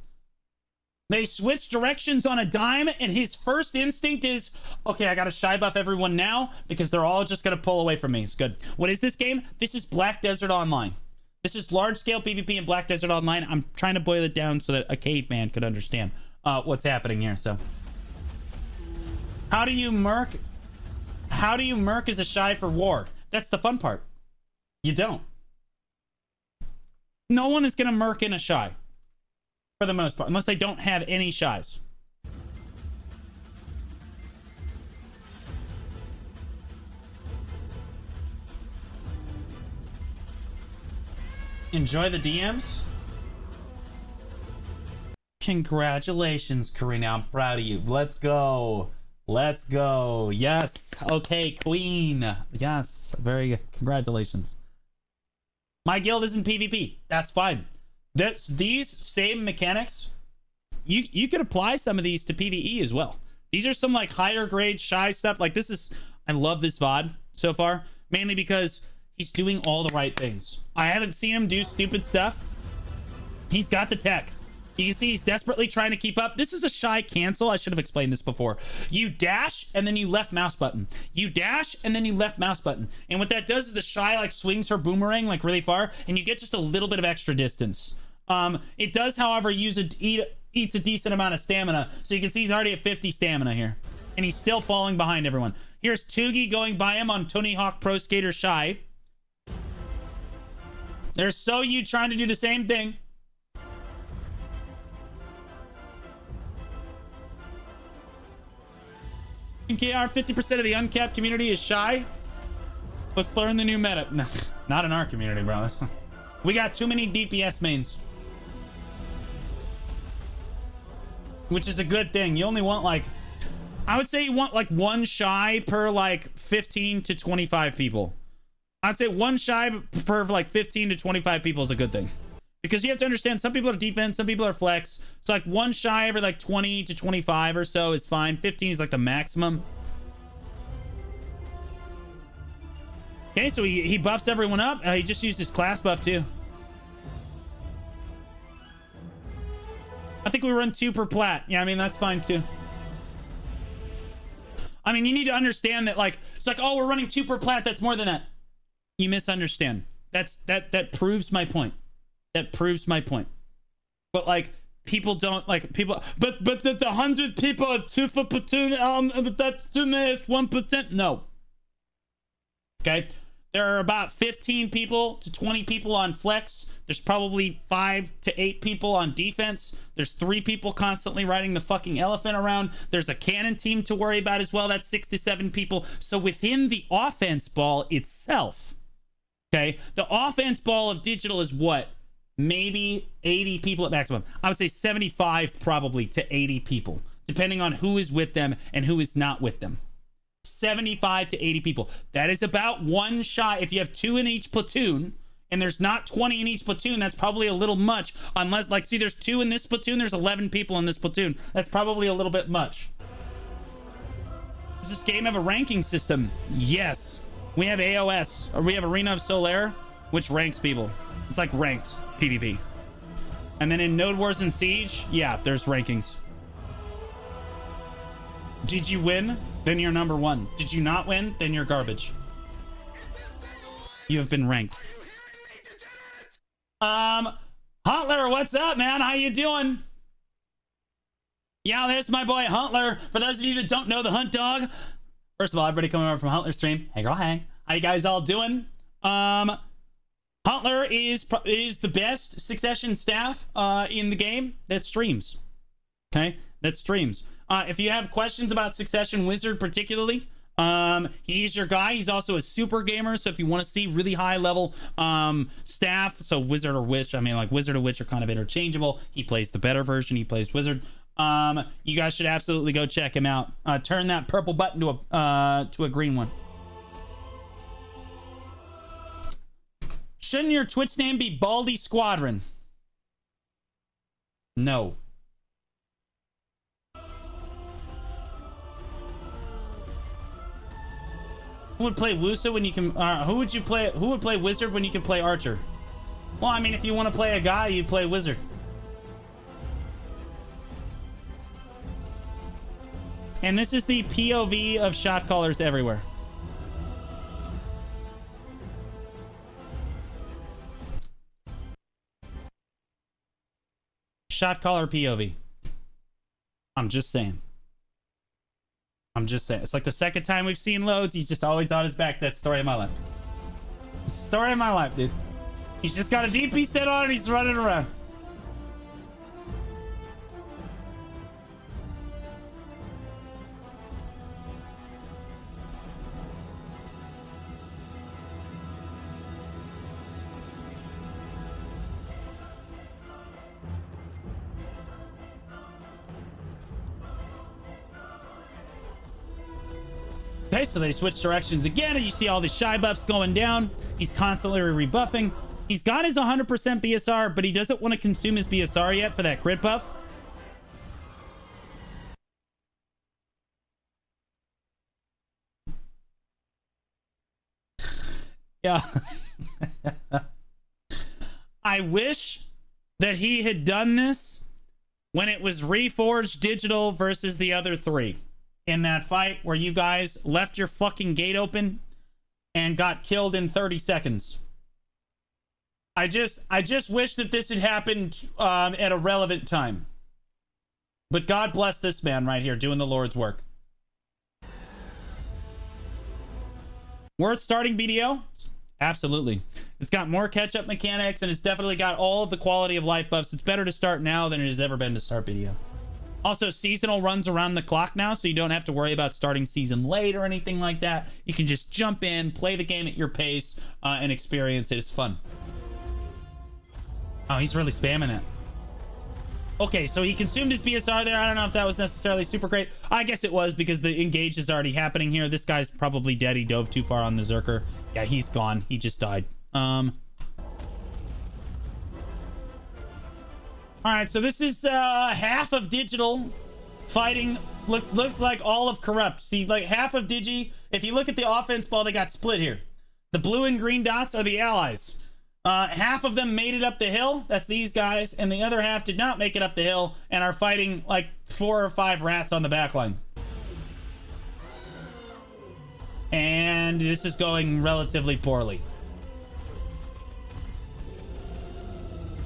They switch directions on a dime, and his first instinct is, okay, I gotta shy buff everyone now because they're all just gonna pull away from me. It's good. What is this game? This is Black Desert Online. This is large-scale PvP in Black Desert Online. I'm trying to boil it down so that a caveman could understand what's happening here. So, how do you merc as a shy for war? That's the fun part. You don't. No one is gonna merc in a shy. For the most part, unless they don't have any shies. Enjoy the DMs. Congratulations, Karina. I'm proud of you. Let's go. Let's go. Yes. Okay, Queen. Yes. Very good. Congratulations. My guild isn't PvP. That's fine. These same mechanics, you could apply some of these to PvE as well. These are some like higher grade shy stuff. Like this is, I love this VOD so far, mainly because he's doing all the right things. I haven't seen him do stupid stuff. He's got the tech. You can see he's desperately trying to keep up. This is a shy cancel. I should have explained this before. You dash and then you left mouse button. You dash and then you left mouse button. And what that does is the shy like swings her boomerang like really far and you get just a little bit of extra distance. It does, however, eats a decent amount of stamina. So you can see he's already at 50 stamina here. And he's still falling behind everyone. Here's Tugi going by him on Tony Hawk Pro Skater Shy. There's So You trying to do the same thing. In KR, 50% of the uncapped community is shy. Let's learn the new meta. No, not in our community, bro. We got too many DPS mains. Which is a good thing. You only want like, I would say you want like one shy per like 15 to 25 people. I'd say one shy per like 15 to 25 people is a good thing. Because you have to understand, some people are defense, some people are flex. So like one shy every like 20 to 25 or so is fine. 15 is like the maximum. Okay, so he buffs everyone up. He just used his class buff too. I think we run 2 per plat. Yeah, I mean, that's fine too. I mean, you need to understand that like, it's like, oh, we're running 2 per plat. That's more than that. You misunderstand. That proves my point. That proves my point. But like, people don't like people, but the 100 people are 2 for platoon, that's 1%. No. Okay. There are about 15 people to 20 people on flex. There's probably 5 to 8 people on defense. There's 3 people constantly riding the fucking elephant around. There's a cannon team to worry about as well. That's 6 to 7 people. So within the offense ball itself, okay, the offense ball of digital is what? Maybe 80 people at maximum. I would say 75 probably to 80 people, depending on who is with them and who is not with them. 75 to 80 people. That is about one shy. If you have 2 in each platoon, and there's not 20 in each platoon, that's probably a little much. Unless, like, see, there's 2 in this platoon, there's 11 people in this platoon. That's probably a little bit much. Does this game have a ranking system? Yes. We have AOS, or we have Arena of Solaire, which ranks people. It's like ranked PvP. And then in Node Wars and Siege, yeah, there's rankings. Did you win? Then you're number 1. Did you not win? Then you're garbage. You have been ranked. Huntler, what's up, man? How you doing? Yeah, there's my boy Huntler. For those of you that don't know the Hunt Dog, first of all, everybody coming over from Huntler stream. Hey, girl, hey. How you guys all doing? Huntler is the best Succession staff in the game that streams. Okay, that streams. If you have questions about Succession Wizard particularly, he's your guy. He's also a super gamer, so if you want to see really high level staff, so Wizard or Witch, I mean, like Wizard or Witch are kind of interchangeable. He plays the better version. He plays Wizard. You guys should absolutely go check him out. Turn that purple button to a green one. Shouldn't your Twitch name be Baldy Squadron? No. Who would play Wusa when you can? Who would play Wizard when you can play Archer? Well, I mean, if you want to play a guy, you play Wizard. And this is the POV of shot callers everywhere. Shot caller POV. I'm just saying. It's like the second time we've seen Loads. He's just always on his back. That's the story of my life. Story of my life, dude. He's just got a DP set on and he's running around. Okay, so they switch directions again, and you see all the shy buffs going down. He's constantly rebuffing. He's got his 100% BSR, but he doesn't want to consume his BSR yet for that crit buff. Yeah. I wish that he had done this when it was Reforged Digital versus the other 3. In that fight where you guys left your fucking gate open and got killed in 30 seconds. I just wish that this had happened at a relevant time. But God bless this man right here doing the Lord's work. Worth starting BDO? Absolutely. It's got more catch-up mechanics, and it's definitely got all of the quality of life buffs. It's better to start now than it has ever been to start BDO. Also, seasonal runs around the clock now, so you don't have to worry about starting season late or anything like that. You can just jump in, play the game at your pace, and experience it. It's fun. Oh, he's really spamming it. Okay, so he consumed his BSR there. I don't know if that was necessarily super great. I guess it was because the engage is already happening here. This guy's probably dead. He dove too far on the Zerker. Yeah, he's gone. He just died. All right, so this is half of Digital fighting. Looks like all of Corrupt. See, like half of Digi. If you look at the offense ball, they got split here. The blue and green dots are the allies. Half of them made it up the hill. That's these guys, and the other half did not make it up the hill and are fighting like 4 or 5 rats on the back line. And this is going relatively poorly.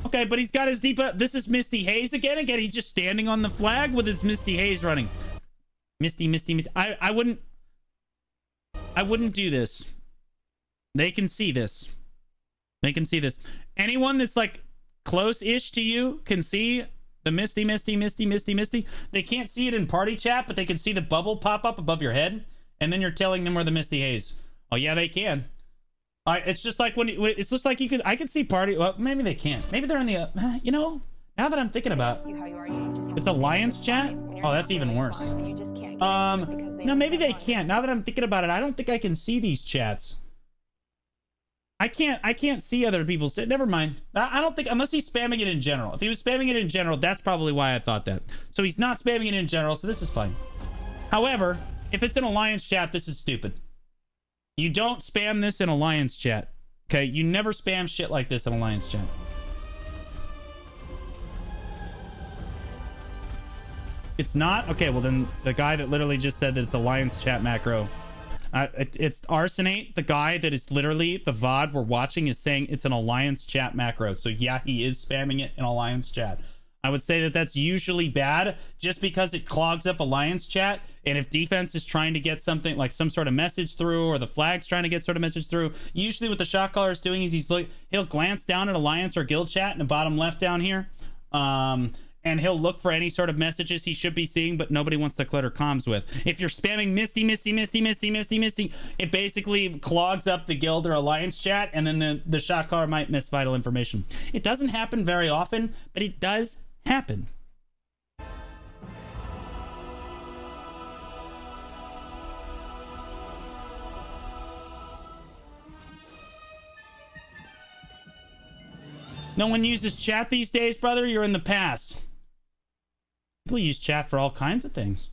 Okay, but he's got his deep... this is Misty Haze again. He's just standing on the flag with his Misty Haze running. Misty. I wouldn't do this. They can see this. Anyone that's like close-ish to you can see the Misty. They can't see it in party chat, but they can see the bubble pop up above your head. And then you're telling them where the Misty Haze. Oh, yeah, they can. It's just like it's just like you could. I could see party. Well, maybe they can't. Maybe they're in the. You know, now that I'm thinking about, it's Alliance chat. Oh, that's even worse. No, maybe they can't. Now that I'm thinking about it, I don't think I can see these chats. I can't see other people's. Never mind. I don't think, unless he's spamming it in general. If he was spamming it in general, that's probably why I thought that. So he's not spamming it in general, so this is fine. However, if it's an Alliance chat, this is stupid. You don't spam this in Alliance chat. Okay? You never spam shit like this in Alliance chat. It's not? Okay, well then the guy that literally just said that it's Alliance chat macro. It's Arsenate, the guy that is literally the VOD we're watching is saying it's an Alliance chat macro. So yeah, he is spamming it in Alliance chat. I would say that that's usually bad just because it clogs up Alliance chat. And if defense is trying to get something like some sort of message through, or the flag's trying to get sort of message through, usually what the shot caller is doing is he'll glance down at Alliance or guild chat in the bottom left down here. And he'll look for any sort of messages he should be seeing, but nobody wants to clutter comms with. If you're spamming Misty, it basically clogs up the guild or Alliance chat, and then the shot caller might miss vital information. It doesn't happen very often, but it does happen. No one uses chat these days, brother. You're in the past. People use chat for all kinds of things.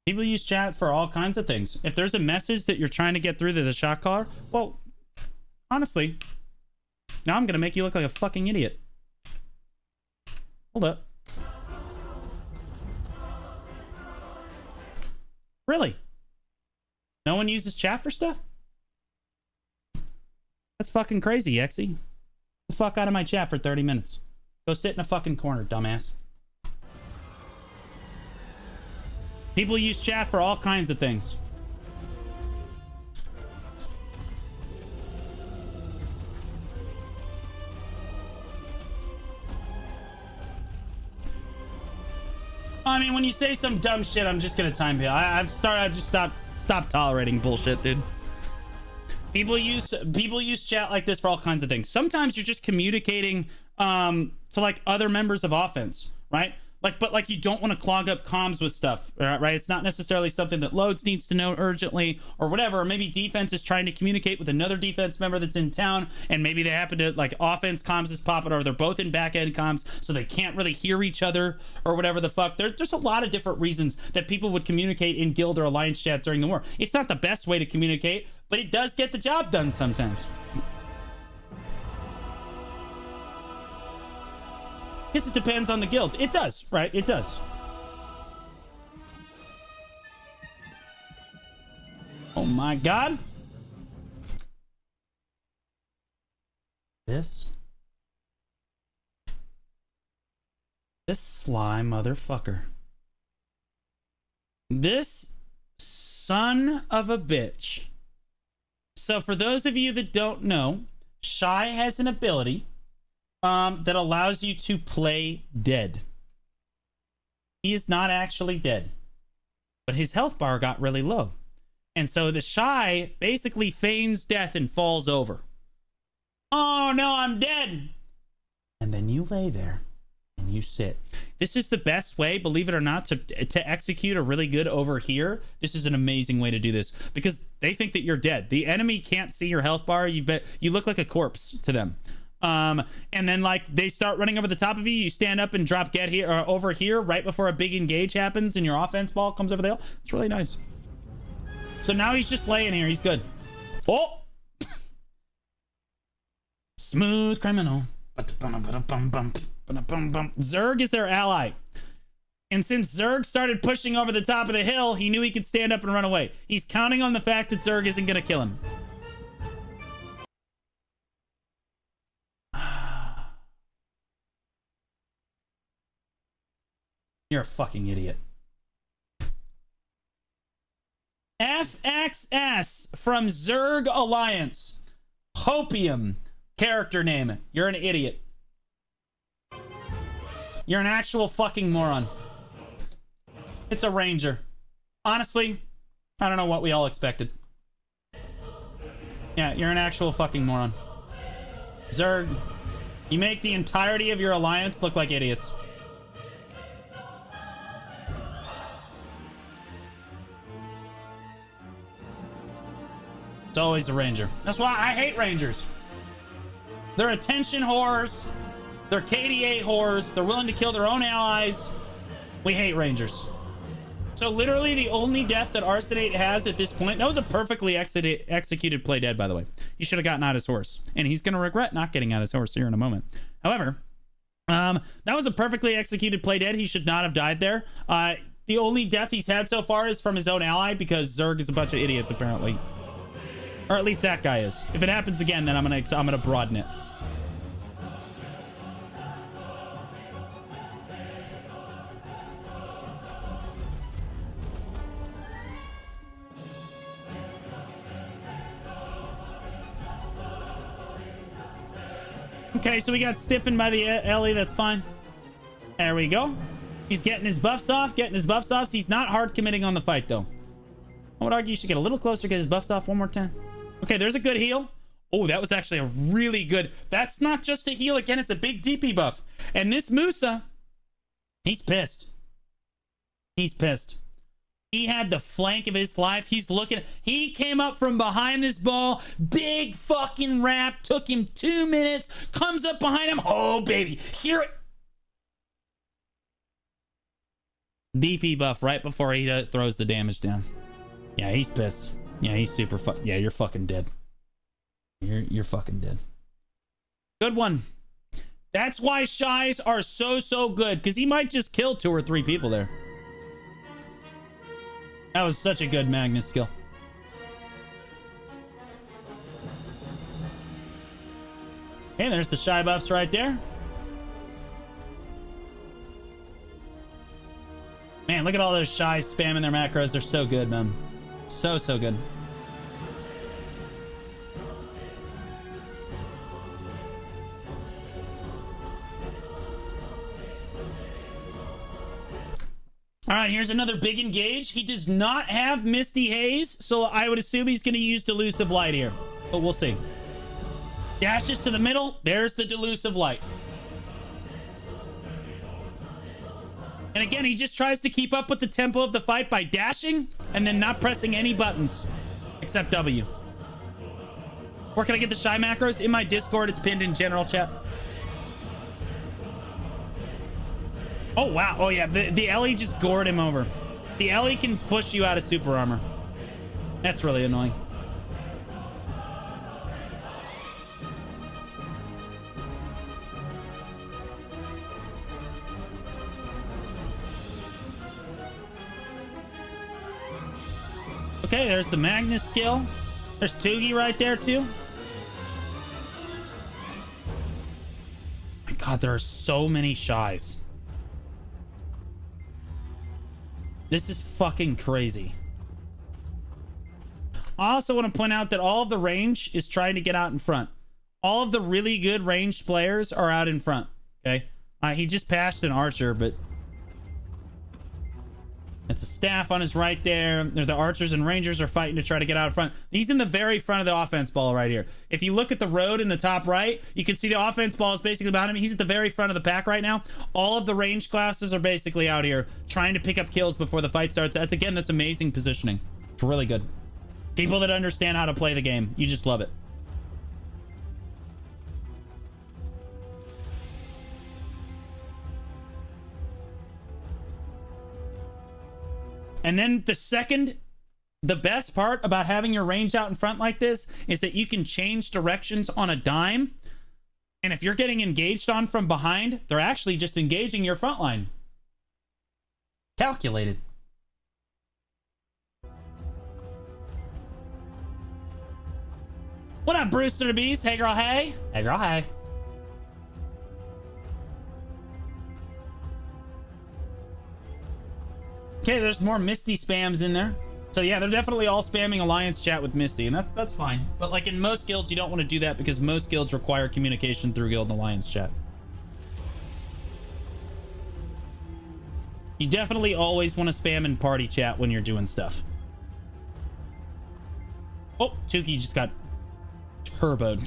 People use chat for all kinds of things. If there's a message that you're trying to get through to the shot caller, well, honestly, now I'm going to make you look like a fucking idiot. Hold up. Really? No one uses chat for stuff? That's fucking crazy, Exy. Get the fuck out of my chat for 30 minutes. Go sit in a fucking corner, dumbass. People use chat for all kinds of things. I mean, when you say some dumb shit, I'm just gonna time you. I've just stopped tolerating bullshit, dude. People use chat like this for all kinds of things. Sometimes you're just communicating to like other members of offense, right? But you don't want to clog up comms with stuff, right? It's not necessarily something that Loads needs to know urgently or whatever. Or maybe defense is trying to communicate with another defense member that's in town, and maybe they happen to, like, offense comms is popping, or they're both in back-end comms, so they can't really hear each other or whatever the fuck. There's a lot of different reasons that people would communicate in guild or alliance chat during the war. It's not the best way to communicate, but it does get the job done sometimes. I guess it depends on the guilds. It does, right? It does. Oh my god. This sly motherfucker. This son of a bitch. So for those of you that don't know, Shai has an ability that allows you to play dead. He is not actually dead, but his health bar got really low. And so the Shai basically feigns death and falls over. Oh no, I'm dead. And then you lay there and you sit. This is the best way, believe it or not, to execute a really good over here. This is an amazing way to do this because they think that you're dead. The enemy can't see your health bar. You look like a corpse to them. And then like they start running over the top of you. You stand up and drop get here or over here right before a big engage happens and your offense ball comes over the hill. It's really nice. So now he's just laying here. He's good. Oh, smooth criminal. Zerg is their ally. And since Zerg started pushing over the top of the hill, he knew he could stand up and run away. He's counting on the fact that Zerg isn't going to kill him. You're a fucking idiot. FXS from Zerg Alliance. Hopium. Character name. You're an idiot. You're an actual fucking moron. It's a ranger. Honestly, I don't know what we all expected. Yeah, you're an actual fucking moron. Zerg, you make the entirety of your alliance look like idiots. It's always the ranger. That's why I hate rangers. They're attention whores. They're KDA whores. They're willing to kill their own allies. We hate rangers. So literally the only death that Arsenate has at this point, that was a perfectly executed play dead, by the way. He should have gotten out his horse. And he's going to regret not getting out his horse here in a moment. However, that was a perfectly executed play dead. He should not have died there. The only death he's had so far is from his own ally because Zerg is a bunch of idiots, apparently. Or at least that guy is. If it happens again, then I'm gonna broaden it. Okay, so we got stiffened by the Ellie. That's fine. There we go. He's getting his buffs off, He's not hard committing on the fight, though. I would argue you should get a little closer, get his buffs off one more time. Okay, there's a good heal. Oh, that was actually a really good... That's not just a heal. Again, it's a big DP buff. And this Musa, he's pissed. He's pissed. He had the flank of his life. He's looking... He came up from behind this ball. Big fucking wrap. Took him 2 minutes. Comes up behind him. Oh, baby. Hear it. DP buff right before he throws the damage down. Yeah, he's pissed. Yeah, he's super yeah, you're fucking dead. You're fucking dead. Good one. That's why Shais are so good, because he might just kill 2 or 3 people there. That was such a good Magnus skill. Okay, there's the Shai buffs right there. Man, look at all those Shais spamming their macros. They're so good, man. So good. All right, here's another big engage. He does not have Misty Haze, so I would assume he's going to use Delusive Light here. But we'll see. Dashes to the middle. There's the Delusive Light. And again, he just tries to keep up with the tempo of the fight by dashing and then not pressing any buttons except W. Where can I get the Shai macros? In my Discord, it's pinned in general chat. Oh, wow. Oh, yeah. The Ellie just gored him over. The Ellie can push you out of super armor. That's really annoying. Okay, there's the Magnus skill. There's Tugi right there, too. My God, there are so many Shais. This is fucking crazy. I also want to point out that all of the range is trying to get out in front. All of the really good ranged players are out in front. Okay? He just passed an archer, but... It's a staff on his right there. There's the archers and rangers are fighting to try to get out in front. He's in the very front of the offense ball right here. If you look at the road in the top right, you can see the offense ball is basically behind him. He's at the very front of the pack right now. All of the range classes are basically out here trying to pick up kills before the fight starts. That's amazing positioning. It's really good. People that understand how to play the game. You just love it. And then the best part about having your range out in front like this is that you can change directions on a dime. And if you're getting engaged on from behind, they're actually just engaging your front line. Calculated. What up, Brewster the Beast? Hey, girl, hey. Hey, girl, hey. Okay, there's more Misty spams in there. So yeah, they're definitely all spamming Alliance chat with Misty, and that's fine. But like in most guilds, you don't want to do that because most guilds require communication through guild and Alliance chat. You definitely always want to spam in party chat when you're doing stuff. Oh, Tuki just got turboed.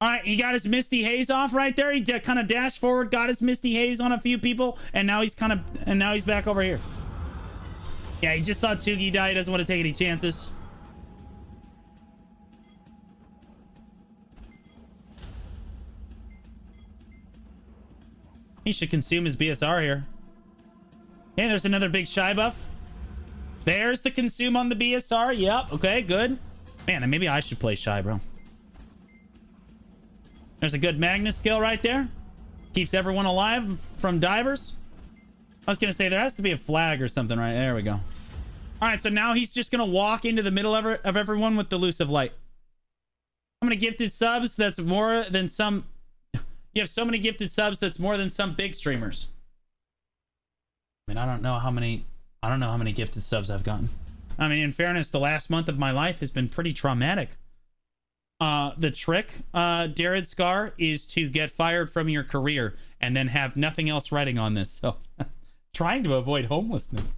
All right, he got his Misty Haze off right there. He kind of dashed forward, got his Misty Haze on a few people, and now he's back over here. Yeah, he just saw Tugi die. He doesn't want to take any chances. He should consume his BSR here. Okay, there's another big Shai buff. There's the consume on the BSR. Yep. Okay, good. Man, then maybe I should play Shai, bro. There's a good Magnus skill right there. Keeps everyone alive from divers. I was going to say there has to be a flag or something, right? There we go. All right, so now he's just going to walk into the middle of everyone with Delusive Light. How many gifted subs? That's more than some... You have so many gifted subs that's more than some big streamers. I mean, I don't know how many gifted subs I've gotten. I mean, in fairness, the last month of my life has been pretty traumatic. The trick, Darren Scar, is to get fired from your career and then have nothing else writing on this. So, trying to avoid homelessness.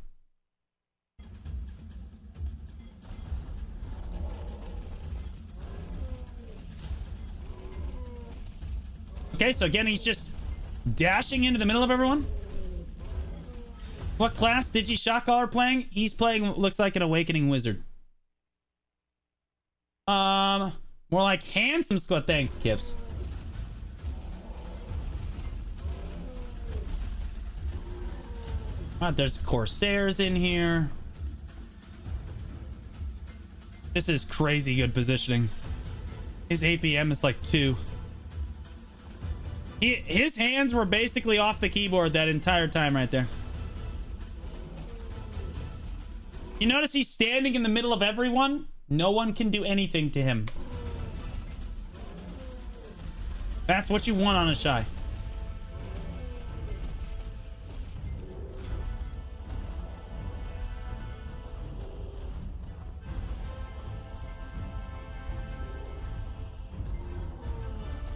Okay, so again, he's just dashing into the middle of everyone. What class did you Shotcaller playing? He's playing, looks like an Awakening Wizard. More like Handsome Squad. Thanks, Kips. There's Corsairs in here. This is crazy good positioning. His APM is like 2. His hands were basically off the keyboard that entire time right there. You notice he's standing in the middle of everyone? No one can do anything to him. That's what you want on a Shai.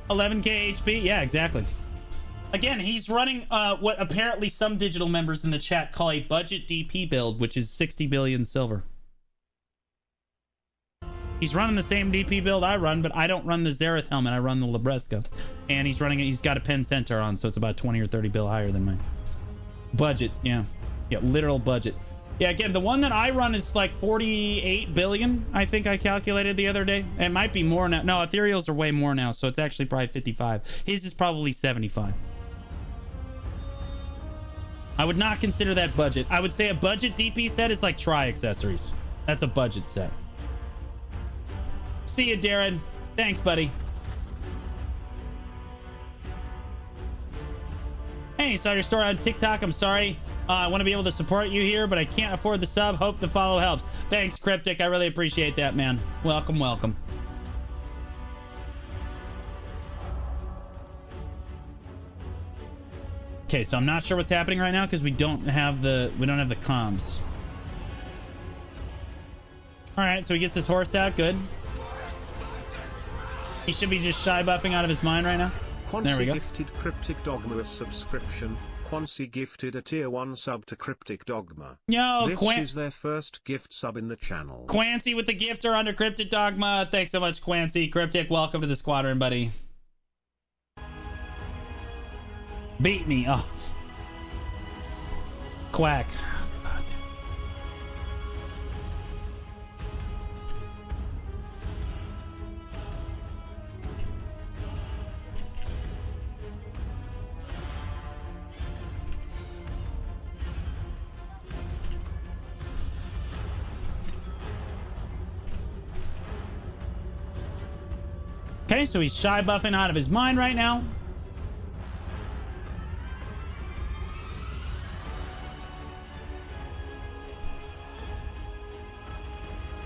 $11K HP? Yeah, exactly. Again, he's running what apparently some digital members in the chat call a budget DP build, which is 60 billion silver. He's running the same DP build I run, but I don't run the Xerath helmet. I run the Libresca. And he's got a Pen Centaur on, so it's about 20 or 30 bill higher than mine. Budget, yeah. Yeah, literal budget. Yeah, again, the one that I run is like 48 billion, I think I calculated the other day. It might be more now. No, Ethereals are way more now, so it's actually probably 55. His is probably 75. I would not consider that budget. I would say a budget DP set is like Tri-Accessories. That's a budget set. See you, Darren. Thanks, buddy. Hey, saw your story on TikTok. I'm sorry. I want to be able to support you here, but I can't afford the sub. Hope the follow helps. Thanks, Cryptic. I really appreciate that, man. Welcome, welcome. Okay, so I'm not sure what's happening right now because we don't have the comms. All right, so he gets his horse out. Good. He should be just Shai buffing out of his mind right now. There we go. Gifted Cryptic Dogma a subscription. Quancy gifted a tier 1 sub to Cryptic Dogma. Yo, this is their first gift sub in the channel. Quancy with the gifter under Cryptic Dogma. Thanks so much, Quancy. Cryptic, welcome to the squadron, buddy. Beat me. Oh. Quack. Oh, God. Okay, so he's Shai buffing out of his mind right now.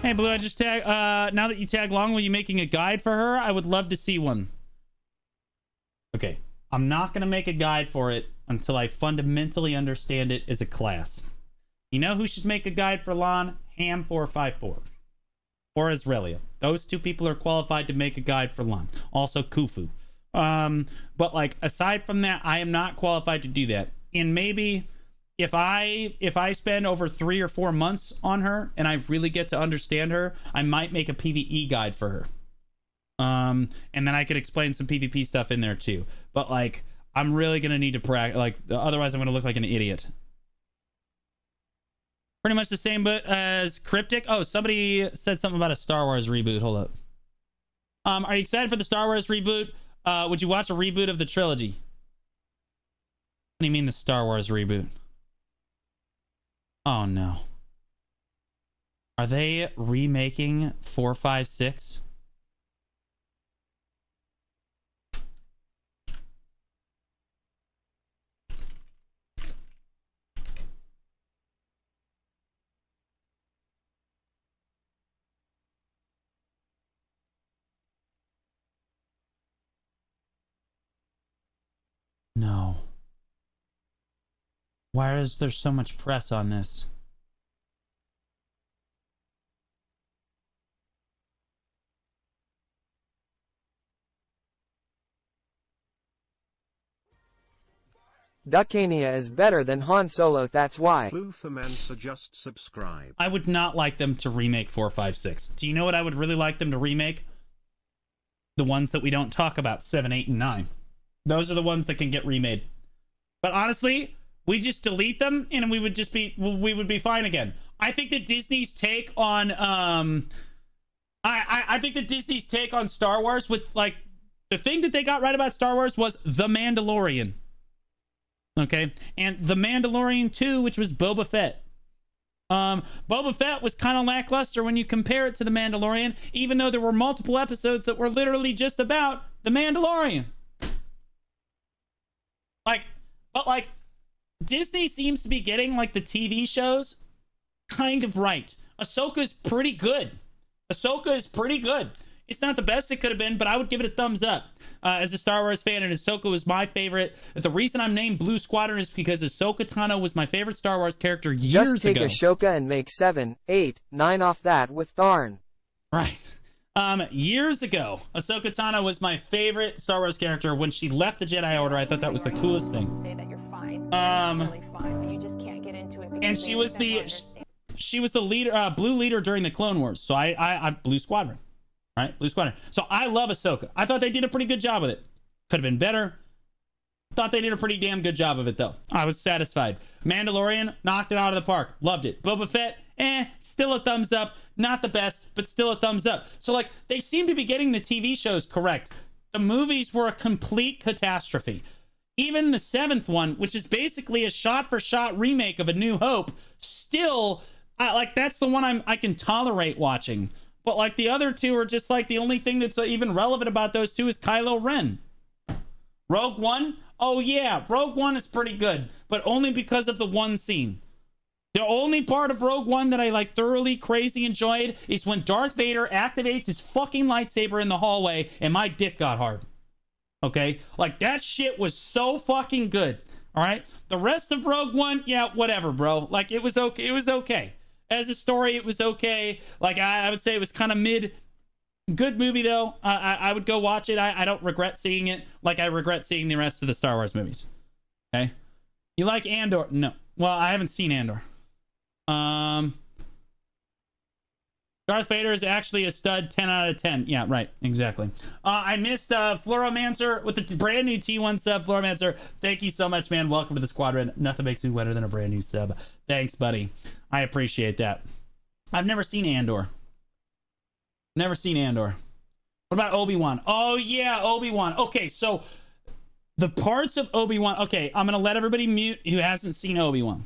Hey, Blue, I just tag... now that you tag along, will you making a guide for her? I would love to see one. Okay. I'm not going to make a guide for it until I fundamentally understand it as a class. You know who should make a guide for Lan? Ham454. Or Azrelia. Those two people are qualified to make a guide for Lan. Also, Kufu. But, like, aside from that, I am not qualified to do that. And maybe... If I spend over 3 or 4 months on her and I really get to understand her, I might make a PvE guide for her. And then I could explain some PvP stuff in there too. But like, I'm really gonna need to practice. Like, otherwise I'm gonna look like an idiot. Pretty much the same, but as Cryptic. Oh, somebody said something about a Star Wars reboot. Hold up. Are you excited for the Star Wars reboot? Would you watch a reboot of the trilogy? do you mean the Star Wars reboot? Oh no. Are they remaking 4, 5, 6? No. Why is there so much press on this? Duckania is better than Han Solo, that's why. Flooferman just subscribe. I would not like them to remake 4, 5, 6. Do you know what I would really like them to remake? The ones that we don't talk about, 7, 8, and 9. Those are the ones that can get remade. But honestly, we just delete them and we would be fine again. I think that Disney's take on I think that Disney's take on Star Wars with like the thing that they got right about Star Wars was The Mandalorian. Okay? And The Mandalorian 2, which was Boba Fett. Boba Fett was kind of lackluster when you compare it to The Mandalorian, even though there were multiple episodes that were literally just about The Mandalorian. But Disney seems to be getting like the TV shows kind of right. Ahsoka's pretty good. It's not the best it could have been, but I would give it a thumbs up. As a Star Wars fan, and Ahsoka was my favorite. The reason I'm named Blue Squadron is because Ahsoka Tano was my favorite Star Wars character years ago. Just take Ahsoka and make 7, 8, 9 off that with Tharn. Right. Years ago, Ahsoka Tano was my favorite Star Wars character. When she left the Jedi Order, I thought that was the coolest thing. Say that you're fine. Really fine, but you just can't get into it. And she was the leader, blue leader during the Clone Wars. So I Blue Squadron, right? Blue Squadron. So I love Ahsoka. I thought they did a pretty good job with it. Could have been better. Thought they did a pretty damn good job of it though. I was satisfied. Mandalorian knocked it out of the park. Loved it. Boba Fett, still a thumbs up. Not the best, but still a thumbs up. So like they seem to be getting the TV shows correct. The movies were a complete catastrophe. Even the 7th one, which is basically a shot-for-shot remake of A New Hope, still that's the one I can tolerate watching. But like the other two are just like the only thing that's even relevant about those two is Kylo Ren. Rogue One, oh yeah, Rogue One is pretty good, but only because of the one scene. The only part of Rogue One that I like thoroughly crazy enjoyed is when Darth Vader activates his fucking lightsaber in the hallway and my dick got hard. Okay? Like that shit was so fucking good. All right? The rest of Rogue One, yeah, whatever, bro. Like it was okay. It was okay. As a story, it was okay. Like I would say it was kind of mid. Good movie though. I would go watch it. I don't regret seeing it like I regret seeing the rest of the Star Wars movies. Okay? You like Andor? No. Well, I haven't seen Andor. Darth Vader is actually a stud. 10 out of 10. Yeah, right. Exactly. I missed Floromancer with the brand new T1 sub. Floromancer, thank you so much, man. Welcome to the squadron. Nothing makes me wetter than a brand new sub. Thanks, buddy. I appreciate that. I've never seen Andor. Never seen Andor. What about Obi-Wan? Oh, yeah, Obi-Wan. Okay, so the parts of Obi-Wan. Okay, I'm going to let everybody mute who hasn't seen Obi-Wan.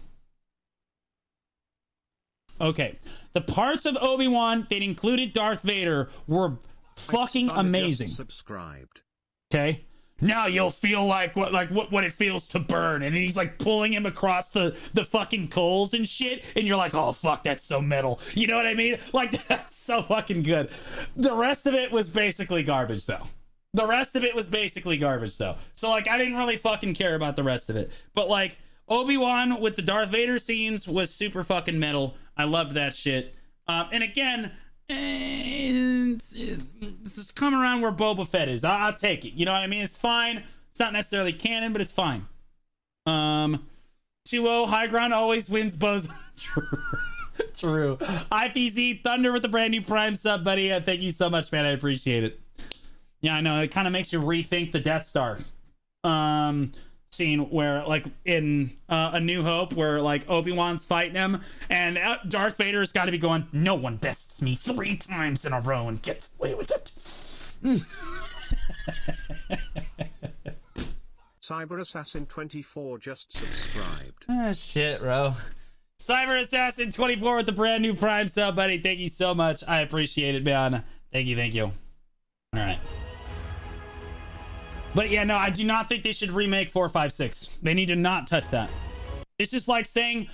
Okay, the parts of Obi-Wan that included Darth Vader were fucking amazing. Subscribed. Okay, now you'll feel like what it feels to burn, and he's like pulling him across the fucking coals and shit, and you're like, oh fuck, that's so metal. You know what I mean? Like that's so fucking good. The rest of it was basically garbage, though. So like, I didn't really fucking care about the rest of it, but like. Obi-Wan with the Darth Vader scenes was super fucking metal. I loved that shit. And again, this is coming around where Boba Fett is. I'll take it. You know what I mean? It's fine. It's not necessarily canon, but it's fine. 2-0, high ground always wins, Bozo. True. IPZ, Thunder with the brand new Prime sub, buddy. Thank you so much, man. I appreciate it. Yeah, I know. It kind of makes you rethink the Death Star. Scene where like in A New Hope where like Obi-Wan's fighting him and Darth Vader's got to be going, no one bests me 3 times in a row and gets away with it. Cyber Assassin 24 just subscribed. Ah, shit, bro. Cyber Assassin 24 with the brand new Prime sub, buddy. Thank you so much. I appreciate it, man. Thank you, thank you. All right. But yeah, no, I do not think they should remake 4, 5, 6. They need to not touch that. This is like saying,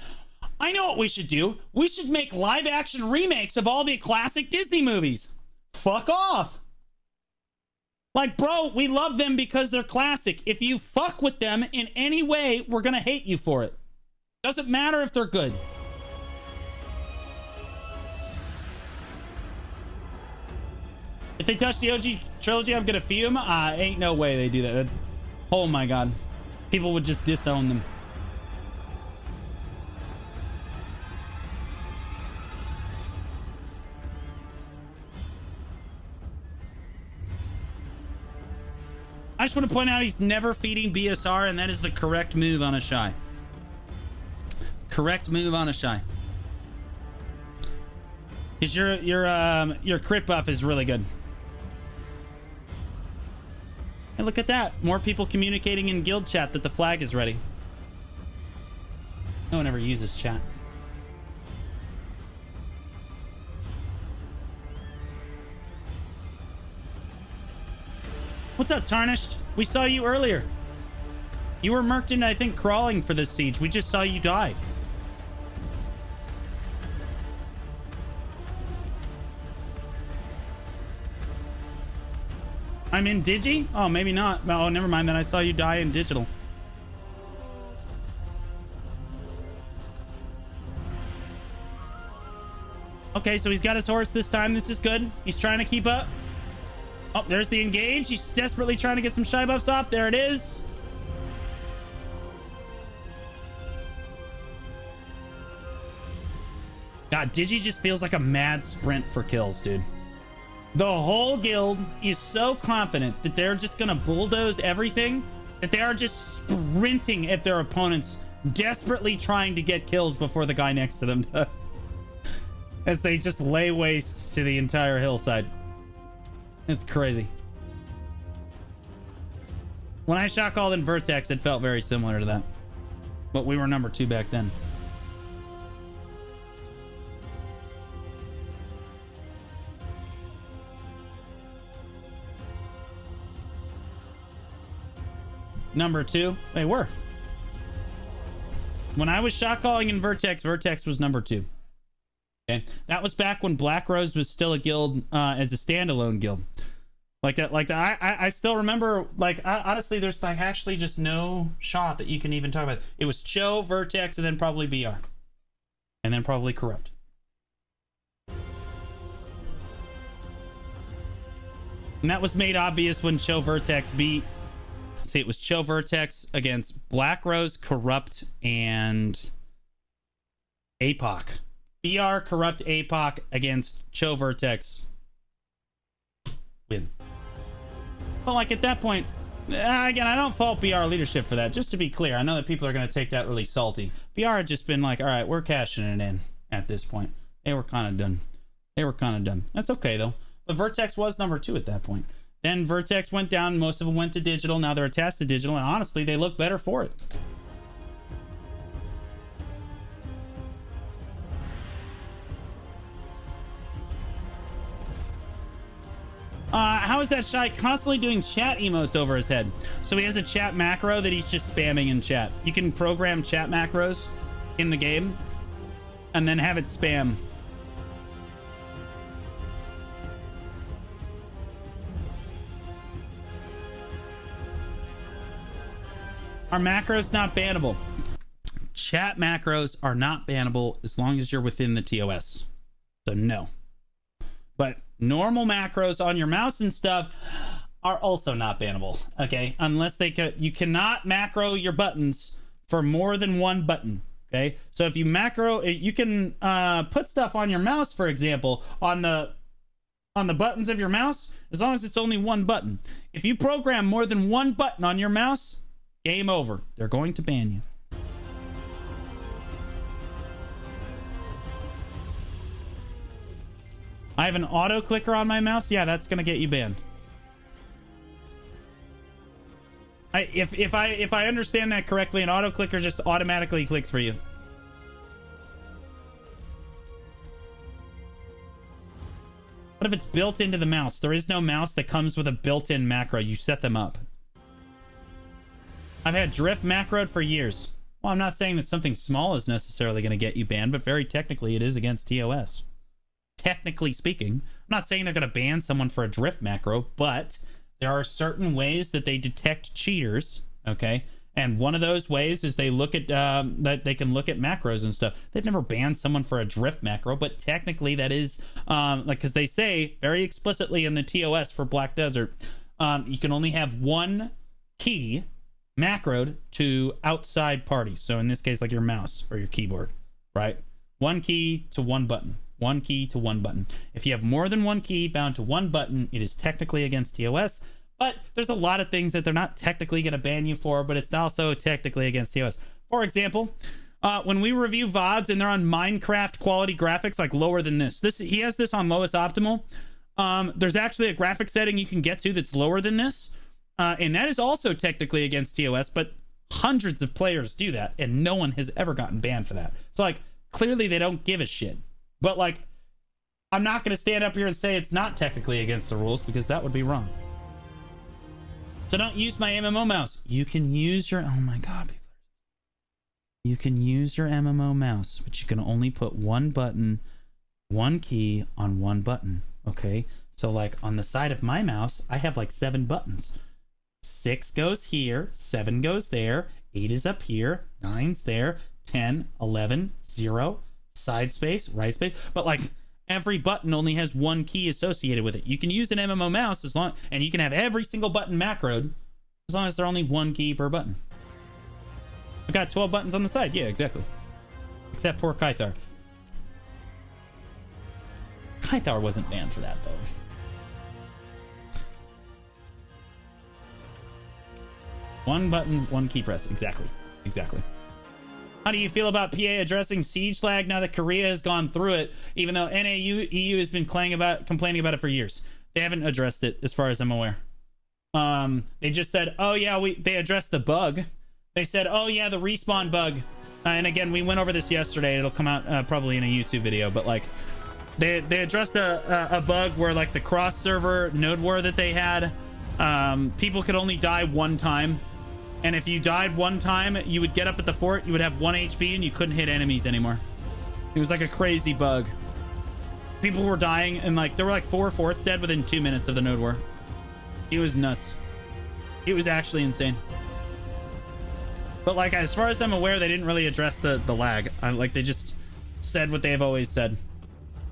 I know what we should do. We should make live action remakes of all the classic Disney movies. Fuck off. Like, bro, we love them because they're classic. If you fuck with them in any way, we're gonna hate you for it. Doesn't matter if they're good. If they touch the OG trilogy, I'm gonna fume. Ain't no way they do that. Oh my god. People would just disown them. I just want to point out he's never feeding BSR, and that is the correct move on a Shai. Correct move on a Shai. Because your crit buff is really good. And look at that. More people communicating in guild chat that the flag is ready. No one ever uses chat. What's up, Tarnished? We saw you earlier. You were murked in, I think, crawling for this siege. We just saw you die. I'm in Digi? Oh, maybe not. Oh, never mind. Then I saw you die in digital. Okay, so he's got his horse this time. This is good. He's trying to keep up. Oh, there's the engage. He's desperately trying to get some Shai buffs off. There it is. God, Digi just feels like a mad sprint for kills, dude. The whole guild is so confident that they're just gonna bulldoze everything that they are just sprinting at their opponents, desperately trying to get kills before the guy next to them does. As they just lay waste to the entire hillside. It's crazy. When I shotcalled in Vertex, it felt very similar to that. But we were number 2 back then. Number 2? They were. When I was shotcalling in Vertex, Vertex was number 2. Okay, that was back when Black Rose was still a guild as a standalone guild. I still remember, honestly, there's actually just no shot that you can even talk about. It was Cho, Vertex, and then probably BR. And then probably Corrupt. And that was made obvious when Cho Vertex beat... See, it was Cho Vertex against Black Rose, Corrupt, and APOC. BR, Corrupt, APOC against Cho Vertex. Win. But at that point, again, I don't fault BR leadership for that. Just to be clear, I know that people are going to take that really salty. BR had just been like, all right, we're cashing it in at this point. They were kind of done. That's okay, though. But Vertex was number 2 at that point. Then Vertex went down. Most of them went to digital. Now they're attached to digital. And honestly, they look better for it. How is that Shai constantly doing chat emotes over his head? So he has a chat macro that he's just spamming in chat. You can program chat macros in the game and then have it spam. Are macros not bannable? Chat macros are not bannable as long as you're within the TOS. So no. But normal macros on your mouse and stuff are also not bannable. Okay, unless you cannot macro your buttons for more than one button. Okay, so if you macro, you can put stuff on your mouse, for example, on the buttons of your mouse, as long as it's only one button. If you program more than one button on your mouse, game over. They're going to ban you. I have an auto clicker on my mouse. Yeah, that's going to get you banned. If I understand that correctly, an auto clicker just automatically clicks for you. What if it's built into the mouse? There is no mouse that comes with a built-in macro. You set them up. I've had drift macroed for years. Well, I'm not saying that something small is necessarily going to get you banned, but very technically it is against TOS. Technically speaking. I'm not saying they're going to ban someone for a drift macro, but there are certain ways that they detect cheaters, okay? And one of those ways is they look at that they can look at macros and stuff. They've never banned someone for a drift macro, but technically that is like, because they say very explicitly in the TOS for Black Desert, you can only have one key macroed to outside parties. So in this case, like your mouse or your keyboard, right? One key to one button. One key to one button. If you have more than one key bound to one button, it is technically against TOS. But there's a lot of things that they're not technically going to ban you for, but it's also technically against TOS. For example, when we review VODs and they're on Minecraft quality graphics, like lower than this. He has this on lowest optimal. There's actually a graphic setting you can get to that's lower than this. And that is also technically against TOS, but hundreds of players do that, and no one has ever gotten banned for that. So, like, clearly they don't give a shit. But, like, I'm not going to stand up here and say it's not technically against the rules, because that would be wrong. So don't use my MMO mouse. You can use your... Oh, my God, people. You can use your MMO mouse, but you can only put one button, one key on one button, okay? So, like, on the side of my mouse, I have, like, 7 buttons. 6 goes here, 7 goes there, 8 is up here, 9's there, 10, 11, 0, side space, right space. But like every button only has one key associated with it. You can use an MMO mouse as long, and you can have every single button macroed as long as they're only one key per button. I got 12 buttons on the side. Yeah, exactly. Except poor Kythar. Kythar wasn't banned for that though. One button, one key press. Exactly. Exactly. How do you feel about PA addressing siege lag now that Korea has gone through it, even though EU has been complaining about it for years? They haven't addressed it, as far as I'm aware. They just said, oh yeah, they addressed the bug. They said, oh yeah, the respawn bug. And again, we went over this yesterday. It'll come out probably in a YouTube video, but like, they addressed a bug where like the cross server node war that they had, people could only die one time. And if you died one time, you would get up at the fort, you would have 1 HP, and you couldn't hit enemies anymore. It was like a crazy bug. People were dying, and like there were like 4 forts dead within 2 minutes of the node war. It was nuts. It was actually insane. But like, as far as I'm aware, they didn't really address the lag. Like, they just said what they've always said.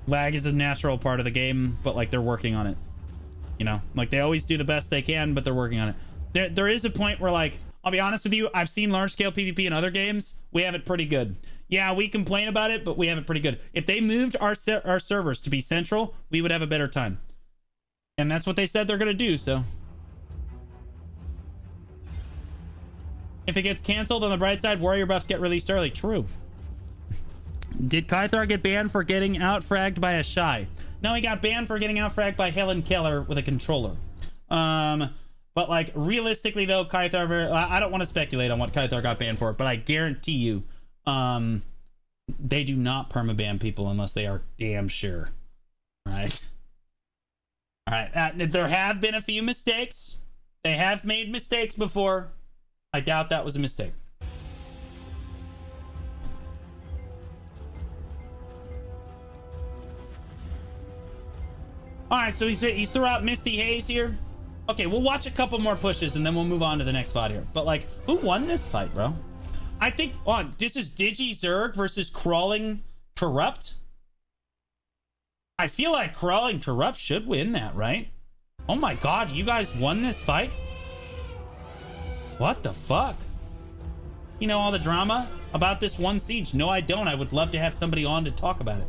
Lag is a natural part of the game, but like, they're working on it. You know, like they always do the best they can, but they're working on it. There is a point where, like, I'll be honest with you, I've seen large-scale PvP in other games. We have it pretty good. Yeah, we complain about it, but we have it pretty good. If they moved our servers to be central, we would have a better time. And that's what they said they're going to do, so. If it gets canceled, on the bright side, warrior buffs get released early. True. Did Kythar get banned for getting out-fragged by a Shai? No, he got banned for getting out-fragged by Helen Keller with a controller. But, like, realistically, though, Kythar... I don't want to speculate on what Kythar got banned for, but I guarantee you, they do not permaban people unless they are damn sure. All right? All right. There have been a few mistakes. They have made mistakes before. I doubt that was a mistake. All right, so he's threw out Misty Haze here. Okay, we'll watch a couple more pushes and then we'll move on to the next VOD here. But like, who won this fight, bro? I think, this is Digi Zerg versus Crawling Corrupt. I feel like Crawling Corrupt should win that, right? Oh my God, you guys won this fight? What the fuck? You know all the drama about this one siege? No, I don't. I would love to have somebody on to talk about it.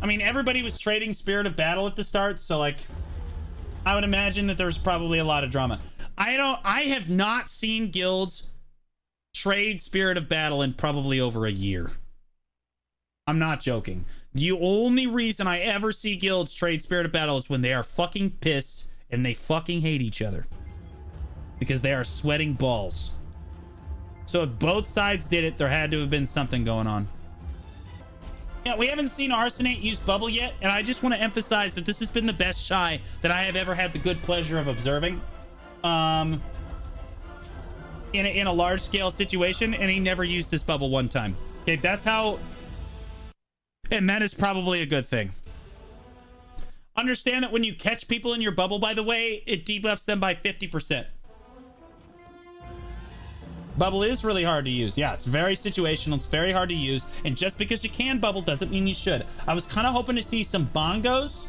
I mean, everybody was trading Spirit of Battle at the start, so like, I would imagine that there's probably a lot of drama. I have not seen guilds trade Spirit of Battle in probably over a year. I'm not joking. The only reason I ever see guilds trade Spirit of Battle is when they are fucking pissed and they fucking hate each other. Because they are sweating balls. So if both sides did it, there had to have been something going on. Yeah, we haven't seen Arsenate use bubble yet, and I just want to emphasize that this has been the best Shai that I have ever had the good pleasure of observing. In a large-scale situation, and he never used this bubble one time. Okay, that's how... And that is probably a good thing. Understand that when you catch people in your bubble, by the way, it debuffs them by 50%. Bubble is really hard to use. Yeah, it's very situational. It's very hard to use. And just because you can bubble doesn't mean you should. I was kind of hoping to see some bongos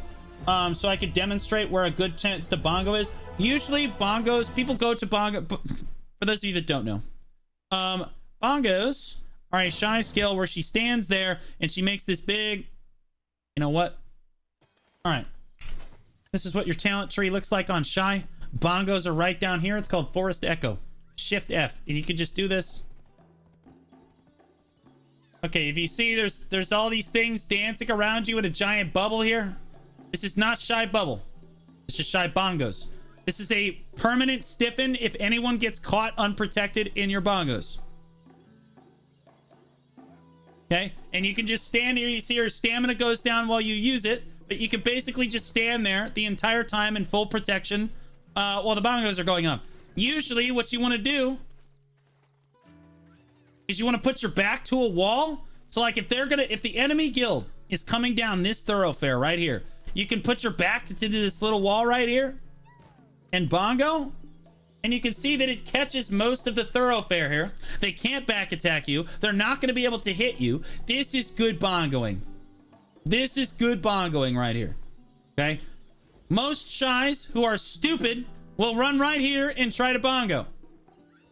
so I could demonstrate where a good chance to bongo is. Usually bongos, people go to bongo... For those of you that don't know. Bongos are a Shai skill where she stands there and she makes this big... You know what? Alright. This is what your talent tree looks like on Shai. Bongos are right down here. It's called Forest Echo. Shift F, and you can just do this. Okay, if you see there's all these things dancing around you in a giant bubble here. This is not Shai Bubble. This is Shai Bongos. This is a permanent stiffen if anyone gets caught unprotected in your bongos. Okay, and you can just stand here. You see her stamina goes down while you use it, but you can basically just stand there the entire time in full protection while the bongos are going up. Usually what you want to do is you want to put your back to a wall. So like if the enemy guild is coming down this thoroughfare right here, you can put your back to this little wall right here and bongo, and you can see that it catches most of the thoroughfare here. They can't back attack you. They're not going to be able to hit you. This is good bongoing. This is good bongoing right here. Okay? Most Shais who are stupid will run right here and try to bongo.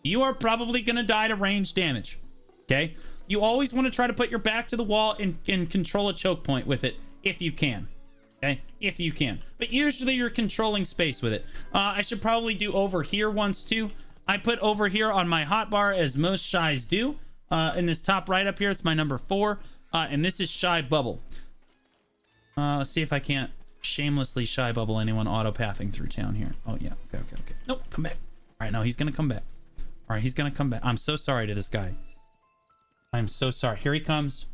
You are probably going to die to range damage. Okay? You always want to try to put your back to the wall and control a choke point with it if you can. Okay? If you can. But usually you're controlling space with it. I should probably do over here once too. I put over here on my hotbar as most Shais do. In this top right up here, it's my number 4. And this is Shai Bubble. Let's see if I can't shamelessly Shai Bubble anyone auto-pathing through town here. Oh, yeah. Okay. Nope, come back. All right, no, he's going to come back. All right, he's going to come back. I'm so sorry to this guy. I'm so sorry. Here he comes.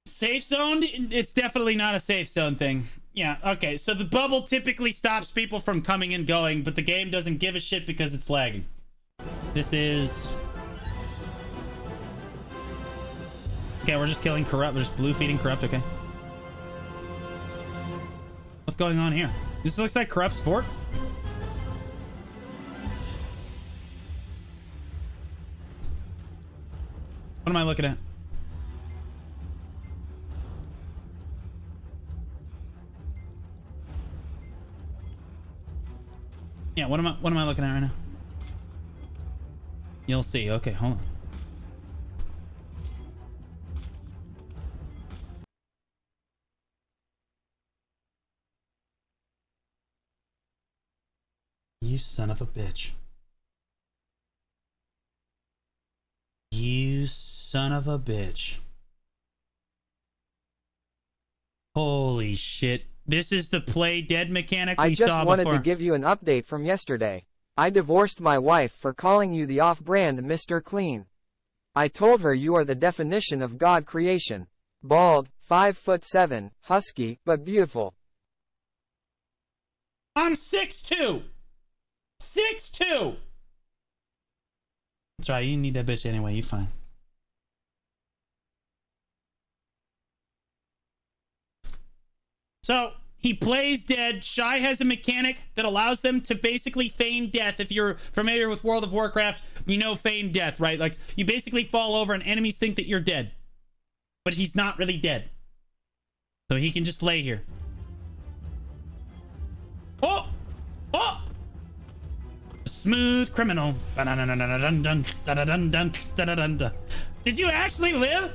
Safe zone? It's definitely not a safe zone thing. Yeah, okay. So the bubble typically stops people from coming and going, but the game doesn't give a shit because it's lagging. This is... Okay, we're just killing Corrupt. We're just blue feeding Corrupt, okay. What's going on here? This looks like Corrupt's fort. What am I looking at? Yeah, what am I looking at right now? You'll see. Okay, hold on. You son of a bitch. You son of a bitch. Holy shit. This is the play dead mechanic we saw before. I just wanted to give you an update from yesterday. I divorced my wife for calling you the off-brand Mr. Clean. I told her you are the definition of God creation. Bald, 5'7", husky, but beautiful. I'm 6'2". 6'2". That's right, you need that bitch anyway, you fine. So, he plays dead. Shai has a mechanic that allows them to basically feign death. If you're familiar with World of Warcraft, you know feign death, right? Like, you basically fall over and enemies think that you're dead. But he's not really dead. So he can just lay here. Oh! Oh! Smooth criminal. Did you actually live?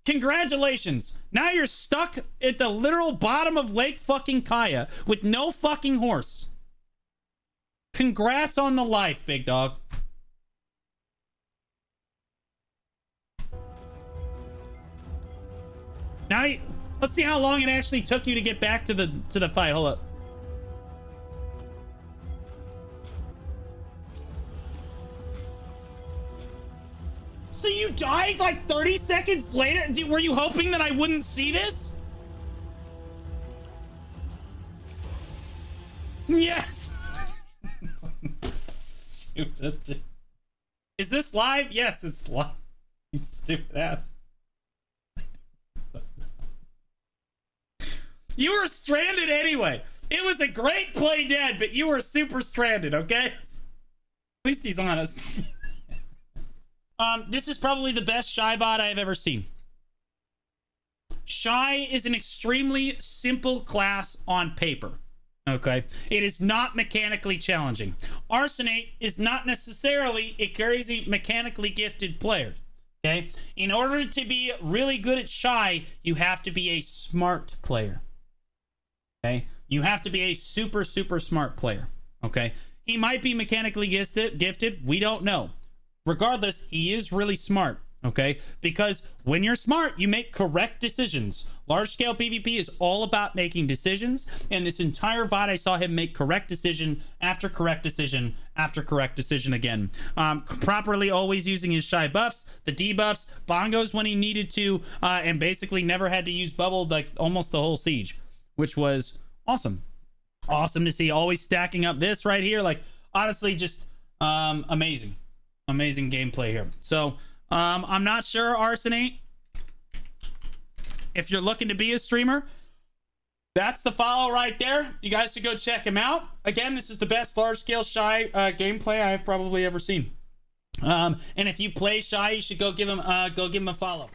Congratulations. Now you're stuck at the literal bottom of Lake fucking Kaya with no fucking horse. Congrats on the life, big dog. Now, let's see how long it actually took you to get back to the fight. Hold up. So you died like 30 seconds later? Were you hoping that I wouldn't see this? Yes. Is this live? Yes, it's live. You stupid ass. You were stranded anyway. It was a great play dead, but you were super stranded, okay? At least he's honest. This is probably the best Shai VOD I have ever seen. Shai is an extremely simple class on paper. Okay? It is not mechanically challenging. Arsenate is not necessarily a crazy mechanically gifted player. Okay? In order to be really good at Shai, you have to be a smart player. Okay? You have to be a super, super smart player. Okay? He might be mechanically gifted. We don't know. Regardless, he is really smart. Okay? Because when you're smart, you make correct decisions. Large-scale PvP is all about making decisions. And this entire VOD, I saw him make correct decision after correct decision after correct decision again. Properly always using his Shai buffs, the debuffs, bongos when he needed to, and basically never had to use bubble like almost the whole siege, which was awesome. Awesome to see. Always stacking up this right here. Like, honestly, just amazing. Amazing gameplay here. So, I'm not sure, Arsenate, if you're looking to be a streamer, that's the follow right there. You guys should go check him out. Again, this is the best large-scale Shai gameplay I've probably ever seen. And if you play Shai, you should go give him a follow.